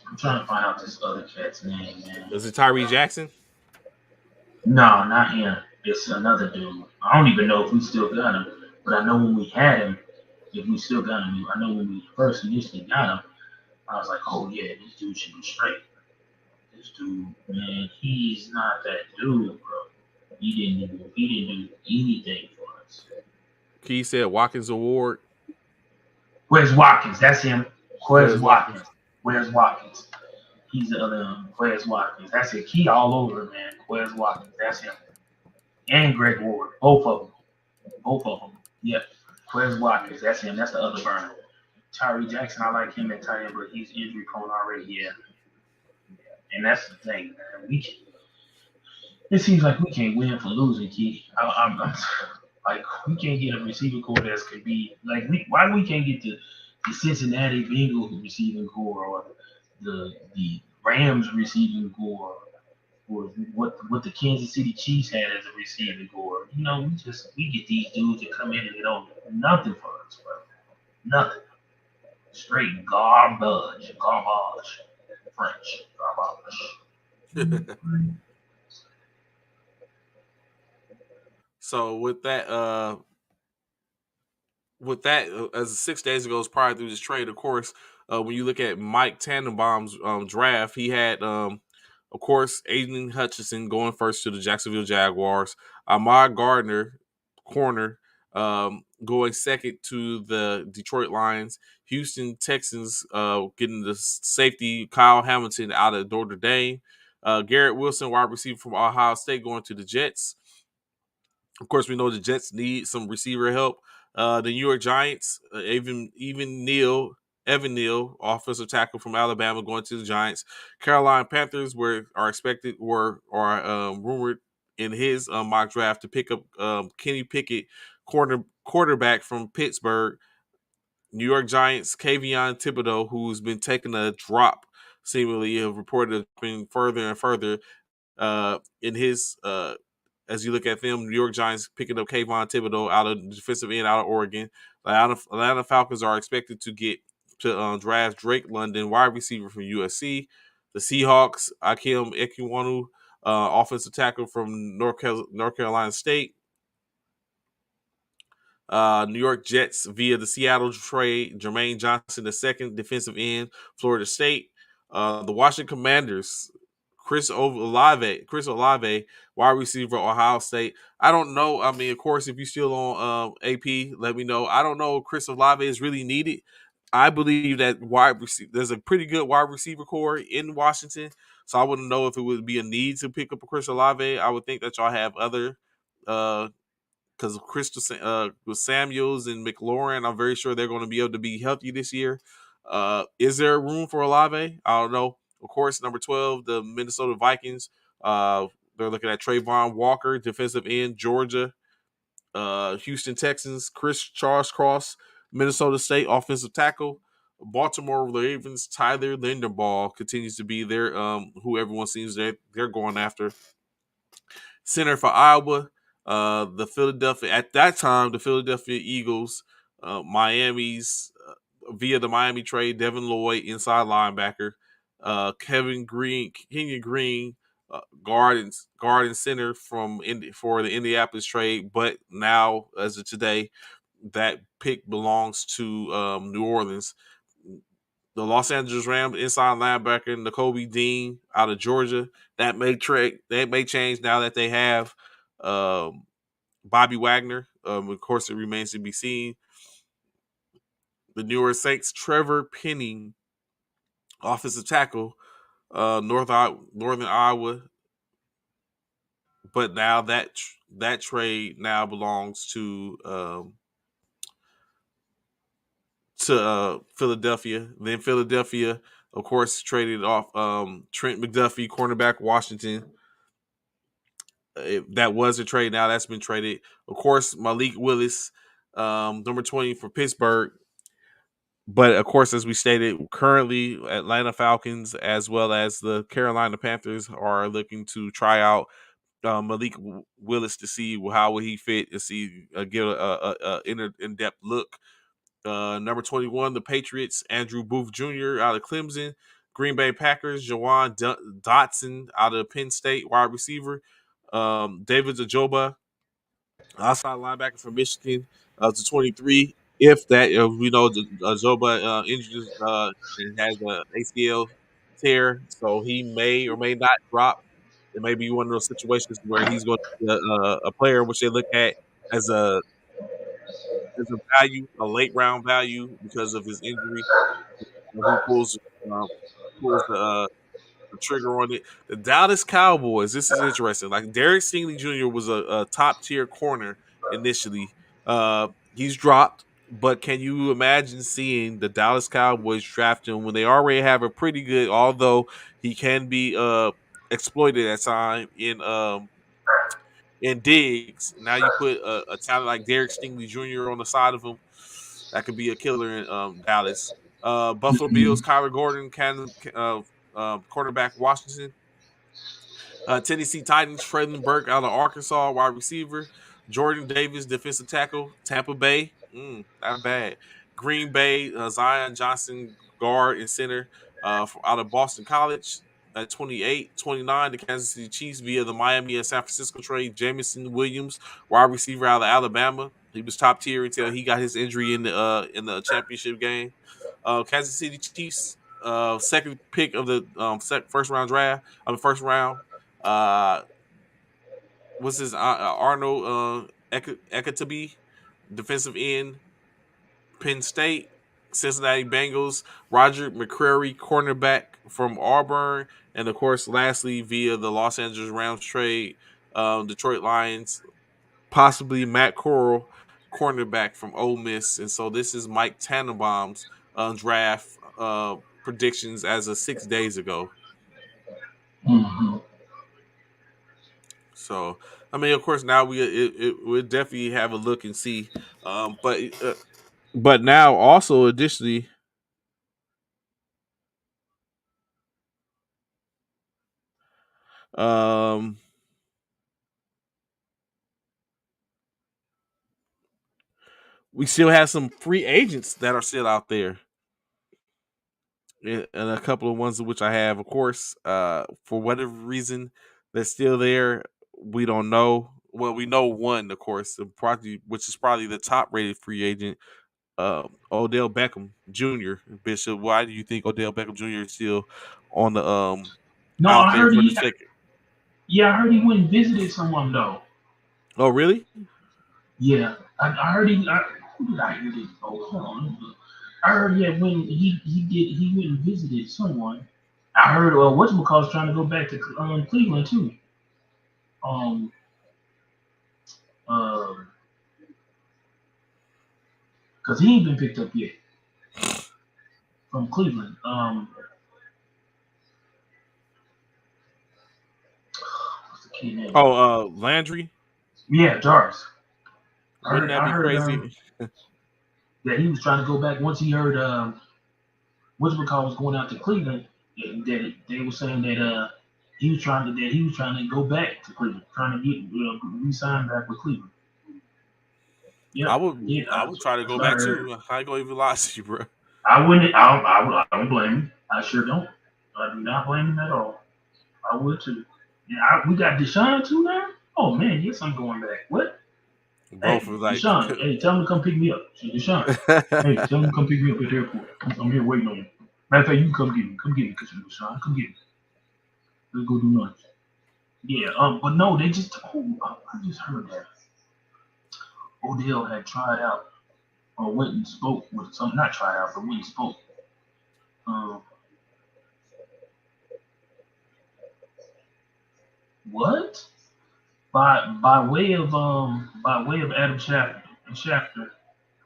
I'm trying to find out this other cat's name, man. Was it Tyree Jackson? No, not him. It's another dude. I don't even know if we still got him, but I know when we had him, if we still got him, I know when we first initially got him, I was like, oh yeah, this dude should be straight. This dude, man, he's not that dude, bro. He didn't do anything for us. Key said Watkins Award. Where's Watkins? That's him. Where's Quez Watkins? Watkins. Where's Watkins? He's the other Quez Watkins. That's it. He all over, man. Quez Watkins. That's him. And Greg Ward. Both of them. Both of them. Yep. Quez Watkins. That's him. That's the other burner. Tyree Jackson, I like him at tight end, but he's injury prone already. Yeah. And that's the thing, man. It seems like we can't win for losing, Key. I'm like we can't get a receiving core that's could be like why we can't get the Cincinnati Bengals receiving core or the Rams receiving core or what the Kansas City Chiefs had as a receiving core. We get these dudes that come in and they don't do nothing for us, bro. Nothing. Straight garbage. French garbage. So with that, as 6 days ago, prior to this trade, of course, when you look at Mike Tannenbaum's draft, he had, of course, Aiden Hutchinson going first to the Jacksonville Jaguars, Ahmad Gardner, corner, going second to the Detroit Lions, Houston Texans getting the safety Kyle Hamilton out of Notre Dame, Garrett Wilson, wide receiver from Ohio State, going to the Jets. Of course, we know the Jets need some receiver help. The New York Giants, Evan Neal, offensive tackle from Alabama, going to the Giants. Carolina Panthers are rumored in his mock draft to pick up Kenny Pickett, quarterback from Pittsburgh. New York Giants, Kayvon Thibodeau, who's been taking a drop, seemingly have reported dropping further and further in his as you look at them, New York Giants picking up Kayvon Thibodeau out of defensive end out of Oregon. Atlanta Falcons are expected to get to draft Drake London, wide receiver from USC. The Seahawks, Akim Ekwonu, offensive tackle from North Carolina State. New York Jets via the Seattle trade, Jermaine Johnson, the second defensive end, Florida State. The Washington Commanders, Chris Olave, wide receiver, Ohio State. I don't know. I mean, of course, if you're still on AP, let me know. I don't know if Chris Olave is really needed. I believe that there's a pretty good wide receiver core in Washington, so I wouldn't know if it would be a need to pick up a Chris Olave. I would think that y'all have other uh, because with Samuels and McLaurin, I'm very sure they're going to be able to be healthy this year. Is there room for Olave? I don't know. Of course, number 12, the Minnesota Vikings. Uh, they're looking at Trayvon Walker, defensive end, Georgia. Houston Texans, Charles Cross, Minnesota State offensive tackle. Baltimore Ravens, Tyler Linderbaugh continues to be their who everyone seems they're going after. Center for Iowa, the Philadelphia at that time the Philadelphia Eagles, Miami's via the Miami trade, Devin Lloyd inside linebacker, Kenyon Green, guard and center for the Indianapolis trade, but now as of today, that pick belongs to New Orleans. The Los Angeles Rams inside linebacker N'Kobe Dean out of Georgia. That may change now that they have um, Bobby Wagner. Of course, it remains to be seen. The New York Saints Trevor Penning, offensive tackle, Northern Iowa. But now that trade now belongs to Philadelphia. Then Philadelphia, of course, traded off Trent McDuffie, cornerback, Washington. That was a trade. Now that's been traded. Of course, Malik Willis, number 20 for Pittsburgh. But of course, as we stated, currently Atlanta Falcons as well as the Carolina Panthers are looking to try out Malik Willis to see how would he fit and see give a in depth look. Number 21, the Patriots, Andrew Booth Jr. out of Clemson. Green Bay Packers, Jawan Dotson out of Penn State, wide receiver. David Ajoba, outside linebacker from Michigan, to 23. If that, we know Ajoba injured and has an ACL tear, so he may or may not drop. It may be one of those situations where he's going to be a player which they look at as a value, a late round value because of his injury. Who uh, pulls the trigger on it? The Dallas Cowboys. This is interesting. Like Derek Stingley Jr. was a top tier corner initially. He's dropped, but can you imagine seeing the Dallas Cowboys draft him when they already have a pretty good? Although he can be exploited at time in digs. Now you put a talent like Derek Stingley Jr. on the side of him. That could be a killer in Dallas. Buffalo Bills, Kyler Gordon, quarterback Washington. Tennessee Titans, Traylon Burke out of Arkansas, wide receiver. Jordan Davis, defensive tackle. Tampa Bay, not bad. Green Bay, Zion Johnson, guard and center out of Boston College. At 28, 29, the Kansas City Chiefs via the Miami and San Francisco trade. Jamison Williams, wide receiver out of Alabama. He was top tier until he got his injury in the championship game. Kansas City Chiefs, second pick of the first round draft. First round. Uh, what's his Arnold Ekatabi, defensive end, Penn State, Cincinnati Bengals, Roger McCreary, cornerback from Auburn, and of course, lastly, via the Los Angeles Rams trade, Detroit Lions, possibly Matt Corral, cornerback from Ole Miss. And so this is Mike Tannenbaum's draft predictions as of 6 days ago. Mm-hmm. So, I mean, of course, now we'll definitely have a look and see. But now also additionally, um, we still have some free agents that are still out there, and a couple of ones of which I have, of course, for whatever reason, they're still there. We don't know. well, we know one, of course, probably which is probably the top rated free agent, Odell Beckham Jr. Bishop. Why do you think Odell Beckham Jr. is still on the No, out I there heard for the he. second? Yeah, I heard he went and visited someone though. Oh, really? Yeah, I heard he. Who did I hear this? Oh, hold on. Let me look. I heard yeah when he went and visited someone. I heard whatchamacallit's trying to go back to Cleveland too. Um um because he ain't been picked up yet from Cleveland. What's the kid name? Oh, Landry. Yeah, Jarvis. Wouldn't that I be heard crazy? that he was trying to go back once he heard whatchamacallit was going out to Cleveland. That they were saying that he was trying to go back to Cleveland, trying to get re-signed back with Cleveland. I Yep, would yeah, I would try to that's go what I back heard. too. I ain't gonna even lie to you, bro. I wouldn't. I don't blame him. I sure don't. I do not blame him at all. I would too. Yeah, we got Deshaun too now. Oh man, yes, I'm going back. What? Both Hey, of like Deshaun. Hey, tell him to come pick me up. Say, Deshaun. Hey, tell him to come pick me up at the airport. I'm here waiting on you. Matter of fact, you can come get me. Come get me, Deshaun. Come get me. Let's go do lunch. Yeah. But no, they just. Oh, I just heard that Odell had tried out or went and spoke with some. Not tried out, but went and spoke. Um, what? By way of Adam Schefter,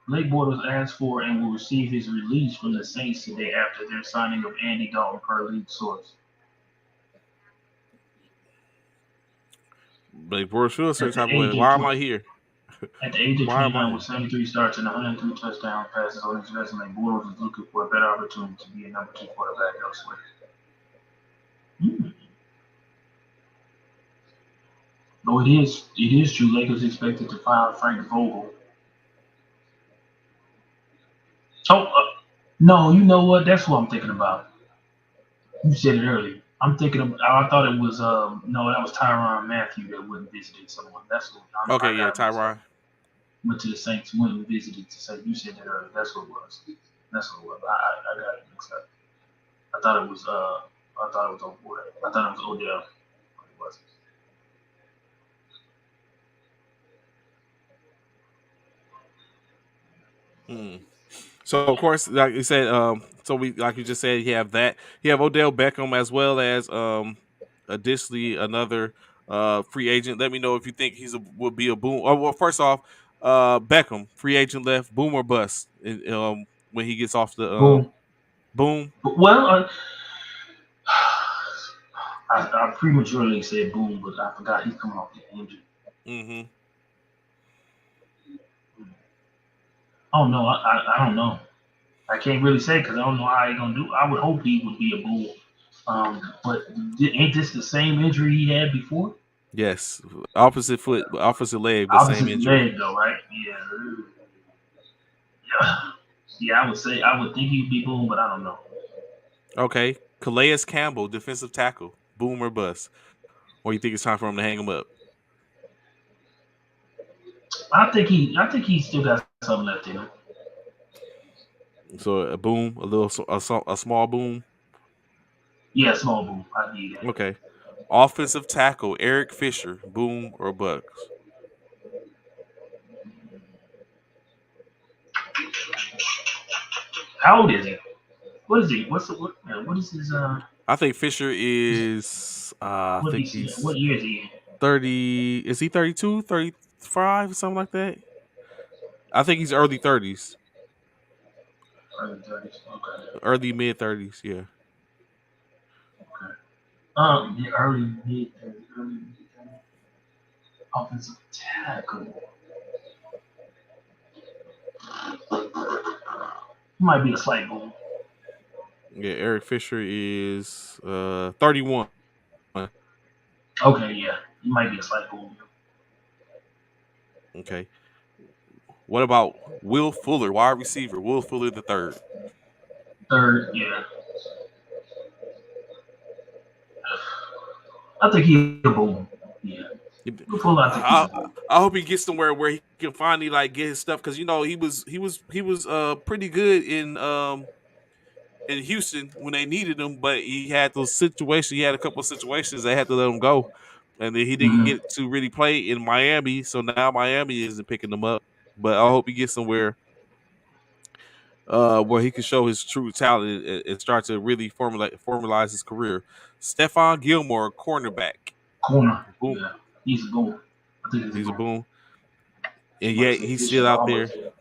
Blake Bortles asked for and will receive his release from the Saints today after their signing of Andy Dalton, per league source. like Boris Field certain At the type of way. age of Why am 20, I here? at the age of Why am I 29, with here? 73 starts and 103 touchdown passes on his resume, Bortles is looking for a better opportunity to be a number two quarterback elsewhere. Hmm. Though it is true, Lakers expected to fire Frank Vogel. Oh, no, you know what? That's what I'm thinking about. You said it earlier. I'm thinking of. I thought it was. No, that was Tyron Matthew that went and visited someone. That's what Okay, I yeah, got mixed up. Tyron. Went to the Saints, went and visited to say. You said that earlier. That's what it was. That's what it was. I got it mixed up. I thought it was. I thought it was Odell. I thought it was Odell. It was. Hmm. So of course, like you said, so we like you just said, you have that. You have Odell Beckham as well as additionally another free agent. Let me know if you think would be a boom. Oh, well, first off, Beckham, free agent left, boom or bust. When he gets off the Boom. boom. Well, I prematurely said boom, but I forgot he's coming off the injury. Hmm. Oh no, I don't know. I can't really say because I don't know how he's gonna do. I would hope he would be a boom. But ain't this the same injury he had before? Yes, opposite foot, opposite leg, but same Opposite injury. leg though, right? Yeah. Yeah, I would think he'd be boom, but I don't know. Okay, Calais Campbell, defensive tackle, boom or bust. Or you think it's time for him to hang him up? I think he still got something left in him. So a boom, a little, a small boom. Yeah, small boom. I need that. Okay. Offensive tackle Eric Fisher, boom or bucks. How old is he? What is he? What is his I think Fisher is. I what think is he what he's year is he in? 30. Is he 32, 35, something like that? I think he's early 30s, Early 30s. Okay. early mid 30s. Yeah. Okay. Yeah, early mid 30s. Offensive tackle. He might be a slight boom. Yeah. Eric Fisher is 31. Okay, yeah. He might be a slight boom. Okay. What about Will Fuller, wide receiver? Will Fuller the third. Third, yeah. I think he'll boom. Yeah. He'll pull out the I, Super Bowl. I hope he gets somewhere where he can finally like get his stuff because he was pretty good in Houston when they needed him, but he had those situations. He had a couple of situations they had to let him go, and then he didn't Mm-hmm. get to really play in Miami. So now Miami isn't picking him up. But I hope he gets somewhere where he can show his true talent and start to really formalize his career. Stephon Gilmore, cornerback, Corner. boom, Yeah. He's a goal. I think he's a he's a goal. boom, and Somebody yet said he's Fisher's still out always there. there.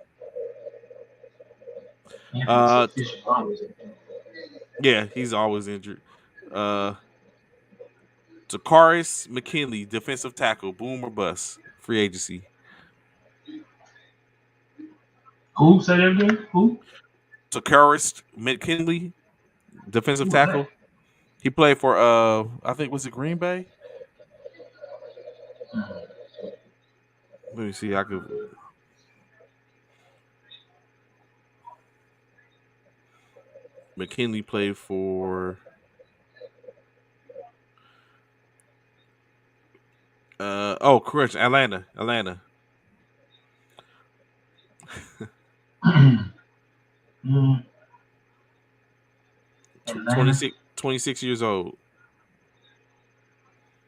Anthony said Uh, Fisher's always there. yeah, he's always injured. Uh, Takaris McKinley, defensive tackle, boom or bust, free agency. Who? Say that again? Who? Takaris McKinley, defensive Who was that? tackle. He played for I think was it Green Bay? Mm. Let me see. I could McKinley played for correct, Atlanta. mm. Tw- Atlanta. 26 years old.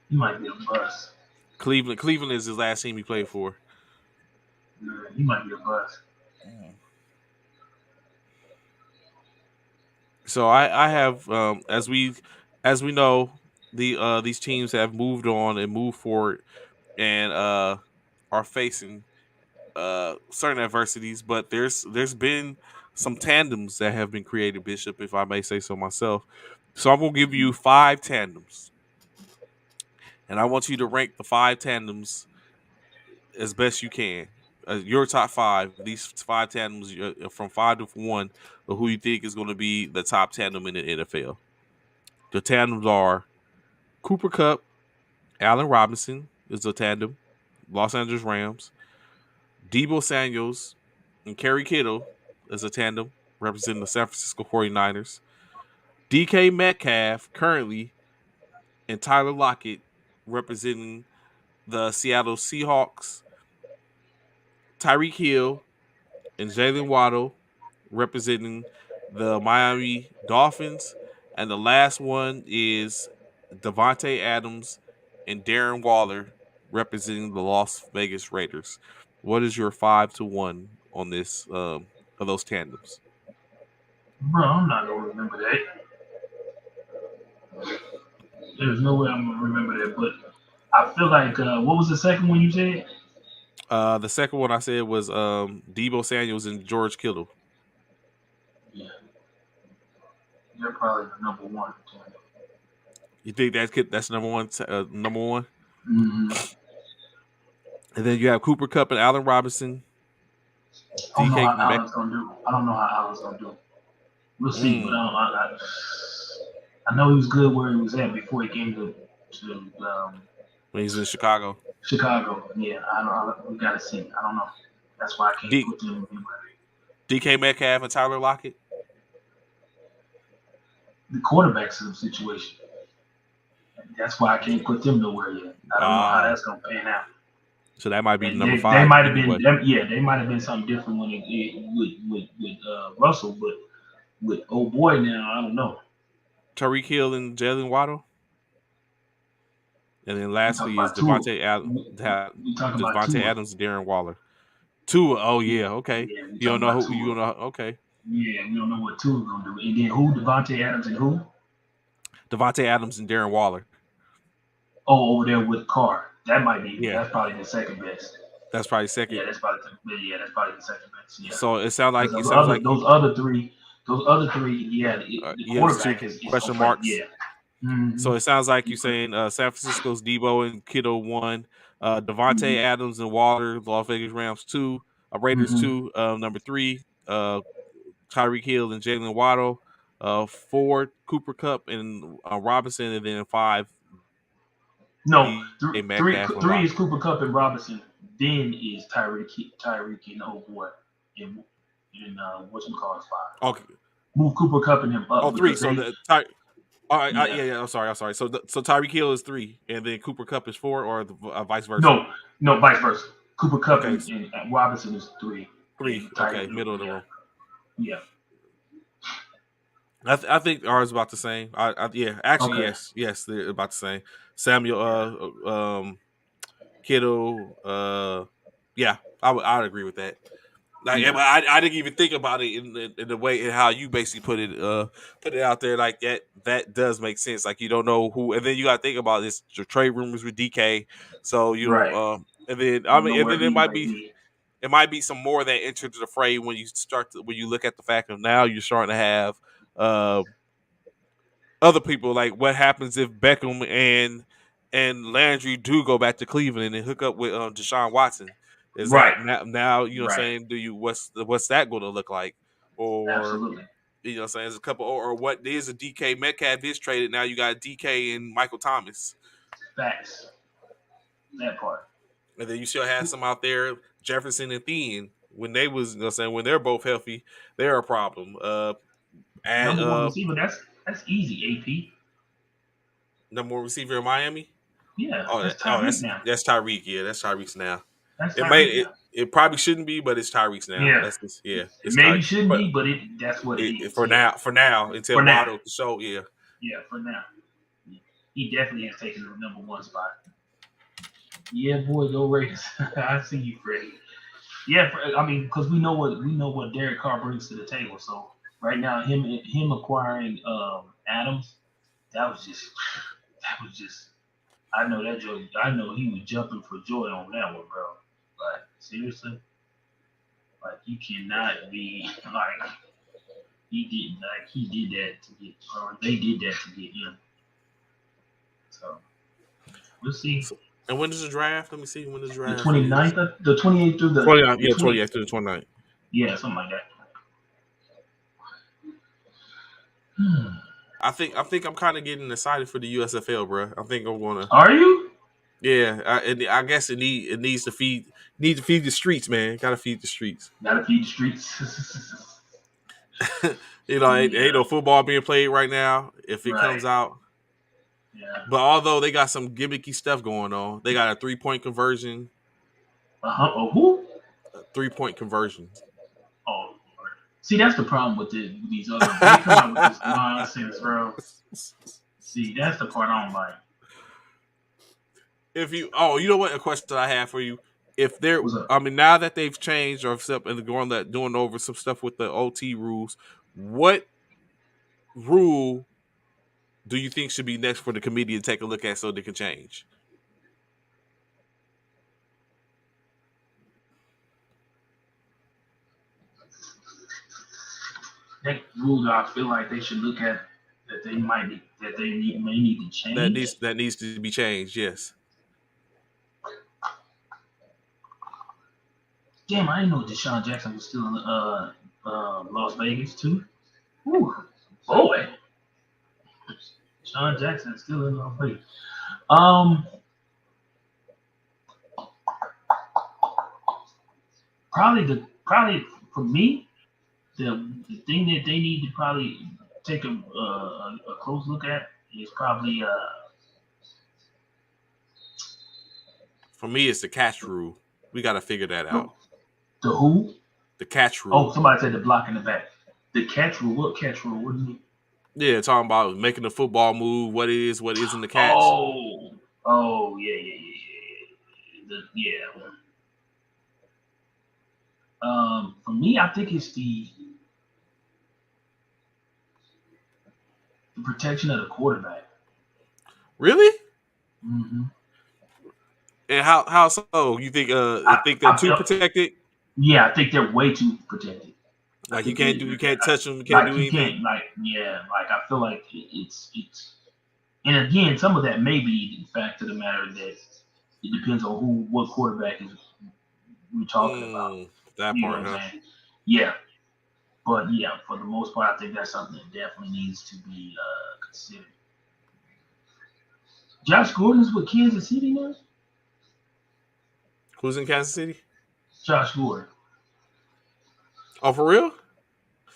He might be a bust. Cleveland is his last team he played for. He might be a bust. Mm. So I have as we know these teams have moved on and moved forward and are facing certain adversities, but there's been some tandems that have been created, Bishop, if I may say so myself. So I'm gonna give you 5 tandems, and I want you to rank the 5 tandems as best you can. Your top five, these 5 tandems from 5 to 1, of who you think is going to be the top tandem in the NFL. The tandems are Cooper Cup, Allen Robinson is a tandem, Los Angeles Rams. Debo Samuels and Kerry Kittle is a tandem representing the San Francisco 49ers. DK Metcalf currently and Tyler Lockett representing the Seattle Seahawks. Tyreek Hill and Jalen Waddle representing the Miami Dolphins. And the last one is Devontae Adams and Darren Waller representing the Las Vegas Raiders. What is your 5 to 1 on this of those tandems? Bro, I'm not gonna remember that. There's no way I'm gonna remember that. But I feel like what was the second one you said? The second one I said was Debo Samuels and George Kittle. Yeah, they're probably the number one. You think that's number one? Number one, Mm-hmm. and then you have Cooper Cup and Allen Robinson, I don't know DK how Metcalf. Allen's gonna do. I don't know how Allen's gonna do. We'll see, but Mm. I know he was good where he was at before he came to When he's in Chicago. Chicago. Yeah, we gotta see. I don't know. That's why I can't D, put them anywhere. DK Metcalf and Tyler Lockett. The quarterback's situation. That's why I can't put them nowhere yet. I don't know how Ah, that's gonna pan out. so that might be And number they five might have been, anyway. yeah, they might have been something different when with Russell, but with old boy now, I don't know. Tyreek Hill and Jalen Waddle, and then We talking lastly is about two. We talking about Devontae two. Adams and Darren Waller. Two. Oh yeah, okay. Yeah, we You don't talking know about who you two. don't know. Okay, Yeah, we don't know what two is gonna do. And then who? Devontae Adams and who? Devontae Adams and Darren Waller. Oh, over there with Carr. That might be. Yeah, That's probably the second best. that's probably second. Yeah, that's probably the second best. Yeah, So it sounds because like it sounds like those other three, yeah, the yeah, it's two quarterback is gonna question play. marks. Yeah. Mm-hmm. So it sounds like you're saying San Francisco's Debo and Kittle 1, Devontae Mm-hmm. Adams and Waller, Las Vegas Rams 2, Raiders Mm-hmm. 2, number 3, Tyreek Hill and Jalen Waddle, 4, Cooper Cup and Robinson, and then 5, No, DK Metcalf and three Lockett. is Cooper Cup and Robinson. Then is Tyreek and old boy and what you call it, five. Okay. Move Cooper Cup and him Oh, up three. because So they the type. All right, Yeah. yeah, yeah. I'm sorry. So Tyreek Hill is 3, and then Cooper Cup is 4, or vice versa. No, no, vice versa. Cooper Cup Okay, and Robinson is three, 3. and Okay, Tyreek Hill. middle of the Yeah, room. yeah. I think ours about the same. Yeah, actually, Okay. yes, they're about the same. Samuel, Yeah. Kittle, yeah, I'd agree with that. Like, Yeah. but I didn't even think about it in the way in how you basically put it out there like that. That does make sense. Like you don't know who, and then you got to think about this the trade rumors with DK. So you know, Right. and then You don't know and where then he might be. it might be some more that enter to the fray when you when you look at the fact of now you're starting to have uh other people. Like what happens if Beckham and Landry do go back to Cleveland and hook up with Deshaun Watson? Is Right. that now you know what I'm Right. saying? Do you what's that going to look like? Or Absolutely. you know what I'm saying? There's a couple or what is a DK Metcalf is traded now. You got DK and Michael Thomas, Facts. That part. and then you still have some out there Jefferson and Thien when they was you know what I'm saying when they're both healthy, they're a problem. At Number one receiver. That's easy. AP. number one receiver in Miami. Yeah. Oh, That's Tyreek now. that's Tyreek. Yeah, that's Tyreek's now. That's It may Tyreek now. it probably shouldn't be, but it's Tyreek's now. Yeah. That's just yeah, It it's maybe Tyreek. shouldn't But be, but that's what it is. Yeah. for now until For now. Waddle can show. Yeah, Yeah. For now. He definitely has taken the number one spot. Yeah, boy, go Raiders. I see you, Freddie. Yeah, I mean, because we know what Derek Carr brings to the table. So right now, him acquiring Adams, that was just that was just. I know that joke. I know he was jumping for joy on that one, bro. Like seriously, like you cannot be like he did that to get or they did that to get him. So we'll see. so, and when does the draft? Let me see when the The draft is. 29th, the 28th through the 29th, the yeah, 20. 28th to the 29th. Yeah, something like that. I think I'm kind of getting excited for the USFL, bro. I think I'm gonna. Are you? Yeah, I guess it needs to feed the streets, man. Got to feed the streets. Gotta feed the streets. You know, ain't Yeah, no football being played right now. If it right. comes out, Yeah. but although they got some gimmicky stuff going on, they got a 3-point conversion, Oh, who? 3-point conversion. Oh, Lord. See, that's the problem with these other. They come out with this nonsense, bro. See, that's the part I don't like. If you, oh, you know what? A question I have for you: If they're, What's up? I mean, now that they've changed or except and going that doing over some stuff with the OT rules, what rule do you think should be next for the committee to take a look at so they can change? That rule that I feel like they should look at that they might be, that may need to change. That needs to be changed. Yes. Damn, I didn't know Deshaun Jackson was still in Las Vegas too. Whew, boy, Deshaun Jackson is still in Las Vegas. Um, probably for me, the thing that they need to probably take a close look at is probably For me, it's the catch rule. We got to figure that the out. the who. The catch Oh, rule. somebody said the block in the back. The catch rule. What catch rule? What do you mean? Yeah, talking about making the football move. What is in the catch? Oh, oh yeah, yeah, yeah, yeah. Yeah. For me, I think it's the protection of the quarterback. Really? Hmm. And how so? You think they're I too feel, protected? yeah, I think they're way too protected. I Like think they, you can't touch them, you can't like do you anything. can't like yeah, like I feel like it's and again some of that may be the fact of the matter that it depends on what quarterback is we're talking about. That You know part, what huh? I'm saying? Yeah, but yeah, for the most part, I think that's something that definitely needs to be considered. Josh Gordon's with Kansas City now. Who's in Kansas City? Josh Gordon. Oh, for real?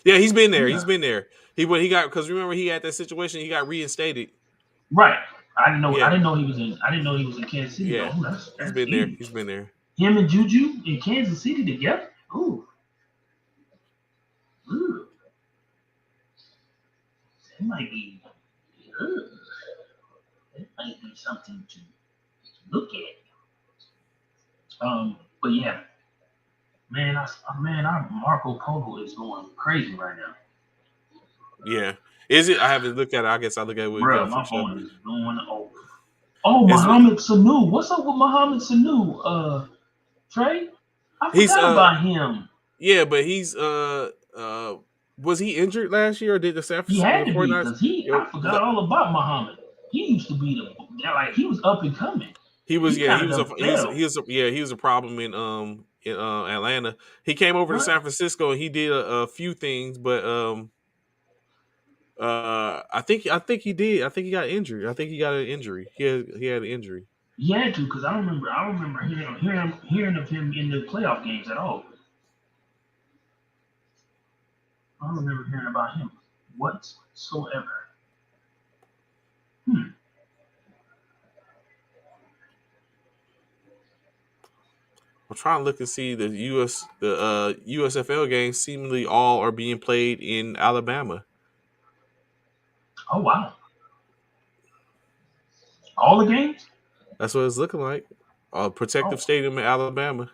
Yeah, he's been there. He's Yeah, been there. He got because remember he had that situation. He got reinstated. right. I didn't know. I Yeah, didn't know he was in. I didn't know he was in Kansas City though. yeah. Ooh, He's that's been there. He's huge. been there. Him and Juju in Kansas City together. Ooh, ooh, that might be. Ooh, that might be something to look at. But yeah, man, our Marco Polo is going crazy right now. Yeah. Is it? I haven't looked at it. I guess I'll look at it when we get Bruh, off the my show. phone is blowing over. Oh, It's Muhammad Sanu. What's up with Muhammad Sanu? Trey? I he's forgot about him. yeah, but he's was he injured last year or did He The had to be 49ers? because I forgot all about Muhammad. He used to be like he was up and coming. He was He yeah, kind of done fell, he was a problem in Atlanta. He came over to right? San Francisco and he did a few things, but I think he did. I think he got injured. I think he got an injury. He had an injury. He had to because I remember hearing of him in the playoff games at all. I don't remember hearing about him whatsoever. Hmm. I'm trying to look and see the USFL games. Seemingly all are being played in Alabama. Oh wow, all the games. That's what it's looking like. Protective Oh Stadium in Alabama.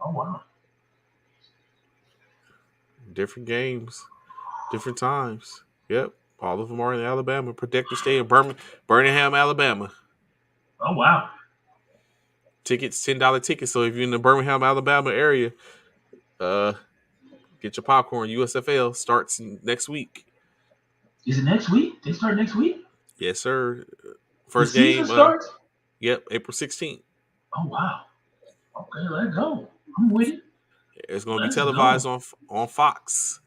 oh wow. Different games, different times. Yep, all of them are in Alabama. Protective Stadium, Birmingham, Alabama. Oh wow. Tickets $10 tickets. So if you're in the Birmingham, Alabama area, uh, get your popcorn. USFL starts next week. Is it next week? They start next week. Yes, sir. The First season game. starts. Yep, April 16th. Oh wow. Okay, let's go. I'm with it. It's going to be Let's televised go. on Fox.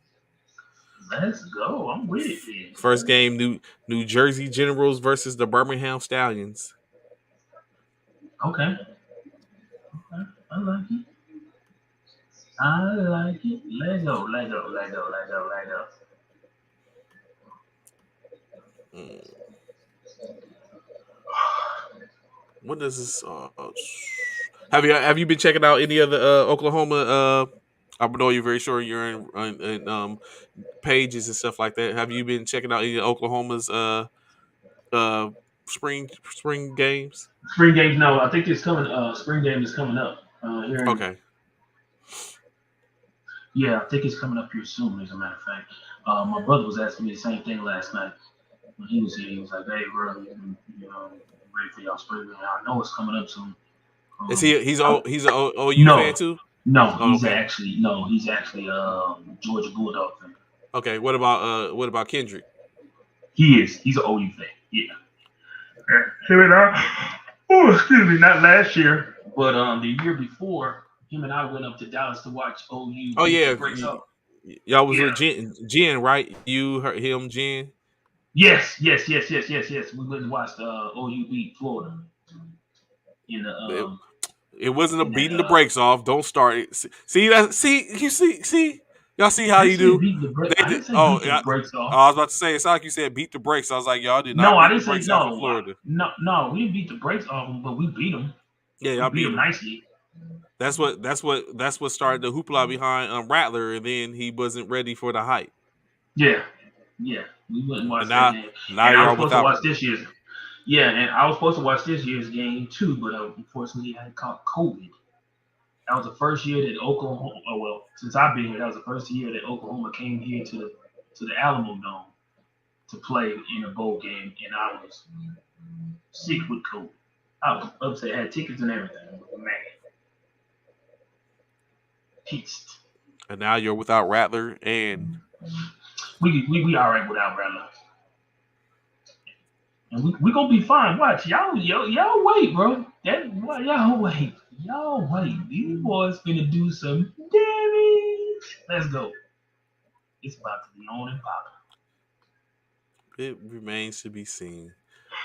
Let's go. I'm with it First then. game, New Jersey Generals versus the Birmingham Stallions. Okay. Okay. I like it. I like it. Let go. Let go. Let go. Let go. Let go. Mm, what does this? Have you been checking out any of the Oklahoma? I know you're very sure you're in pages and stuff like that. Have you been checking out any of Oklahoma's uh spring games? Spring games. No, I think it's coming. Spring game is coming up. Here in Okay. Yeah, I think it's coming up here soon. As a matter of fact, my brother was asking me the same thing last night when he was here. He was like, "Hey, bro, you know, ready for y'all spring game? I know it's coming up soon." Is Um, I, he's a OU fan no, too? no, Oh, okay. he's actually Georgia Bulldog fan. Okay. What about Kendrick? He is. He's an OU fan. Yeah. Him and I. Oh, excuse me. Not last year, but the year before, him and I went up to Dallas to watch OU Oh beat the yeah, brakes off. y'all was Yeah. with Jen, right? You, her, him, Jen. Yes. We went and watched OU beat Florida in the It, it wasn't a in that beating the brakes off. Don't start it. See that? See y'all see how I didn't you say do. beat the break. They I did. didn't say Oh, beat the yeah, brakes off. I was about to say. It's not like you said beat the brakes. I was like, y'all did No, not I beat didn't the say brakes off in no. Florida. No. We didn't beat the brakes off them, but we beat them. Yeah, We y'all beat beat them them. nicely. That's what started the hoopla behind Rattler, and then he wasn't ready for the hype. Yeah, yeah. We went and And watched that now game, now and I was y'all supposed to without. watch this year's. Yeah, and I was supposed to watch this year's game too, but unfortunately I had caught COVID. That was the first year that Oklahoma. Oh well, since I've been here, that was the first year that Oklahoma came here to the Alamo Dome to play in a bowl game, and I was sick with COVID. I was upset. I had tickets and everything. Man, pissed. And now you're without Rattler and We all right without Rattler, and we gonna be fine. Watch y'all wait, bro. Y'all wait. Y'all wait. These boys finna do some damage. Let's go. It's about to be on and popping. it remains to be seen.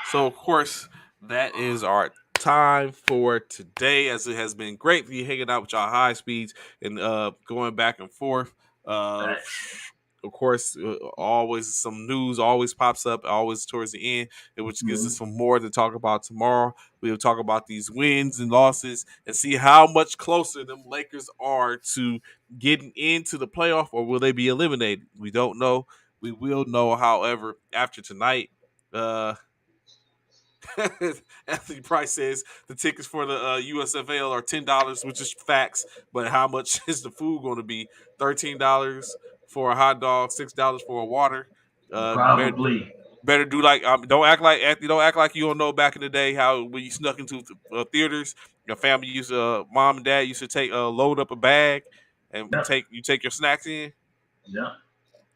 So, of course, that is our time for today. As it has been great for you hanging out with y'all high speeds and going back and forth. Uh, Facts. of course, always some news always pops up, always towards the end, which gives us Mhm. some more to talk about tomorrow. We'll talk about these wins and losses and see how much closer them Lakers are to getting into the playoff, or will they be eliminated? We don't know. We will know, however, after tonight. Uh, Anthony Price says the tickets for the USFL are $10, which is facts. But how much is the food going to be? $13 for a hot dog, $6 for a water. Better, Probably. better do like don't act like Anthony. Don't act like you don't know back in the day how when you snuck into theaters, your family used to, mom and dad used to take load up a bag and Yep. take your snacks in. Yep.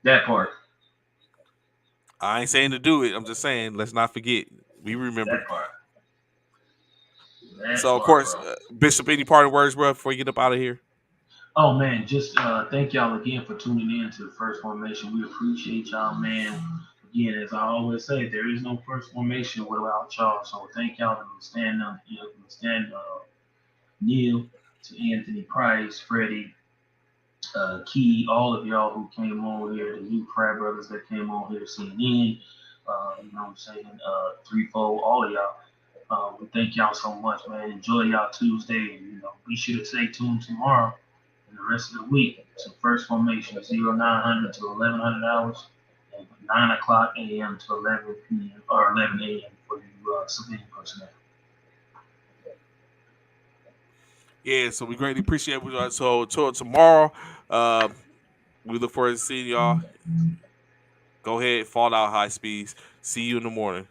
That part. I ain't saying to do it. I'm just saying let's not forget. We remember. That part. That So of part, course, bro. Bishop, any parting words, bro, before you get up out of here? Oh man, just thank y'all again for tuning in to the first formation. We appreciate y'all, man. Again, as I always say, there is no first formation without y'all. So thank y'all to stand up, stand Neil, to Anthony Price, Freddie, Key, all of y'all who came on here, the new Crab Brothers that came on here, CNN, you know what I'm saying, threefold, all of y'all. We thank y'all so much, man. Enjoy y'all Tuesday, and be sure to stay tuned tomorrow and the rest of the week. So first formation 0900 to 1100 hours, and 9 o'clock a.m. to 11 p.m. or 11 a.m. for you civilian personnel. Yeah, so we greatly appreciate it. So till tomorrow, uh, we look forward to seeing y'all. Go ahead, fall out high speeds. See you in the morning.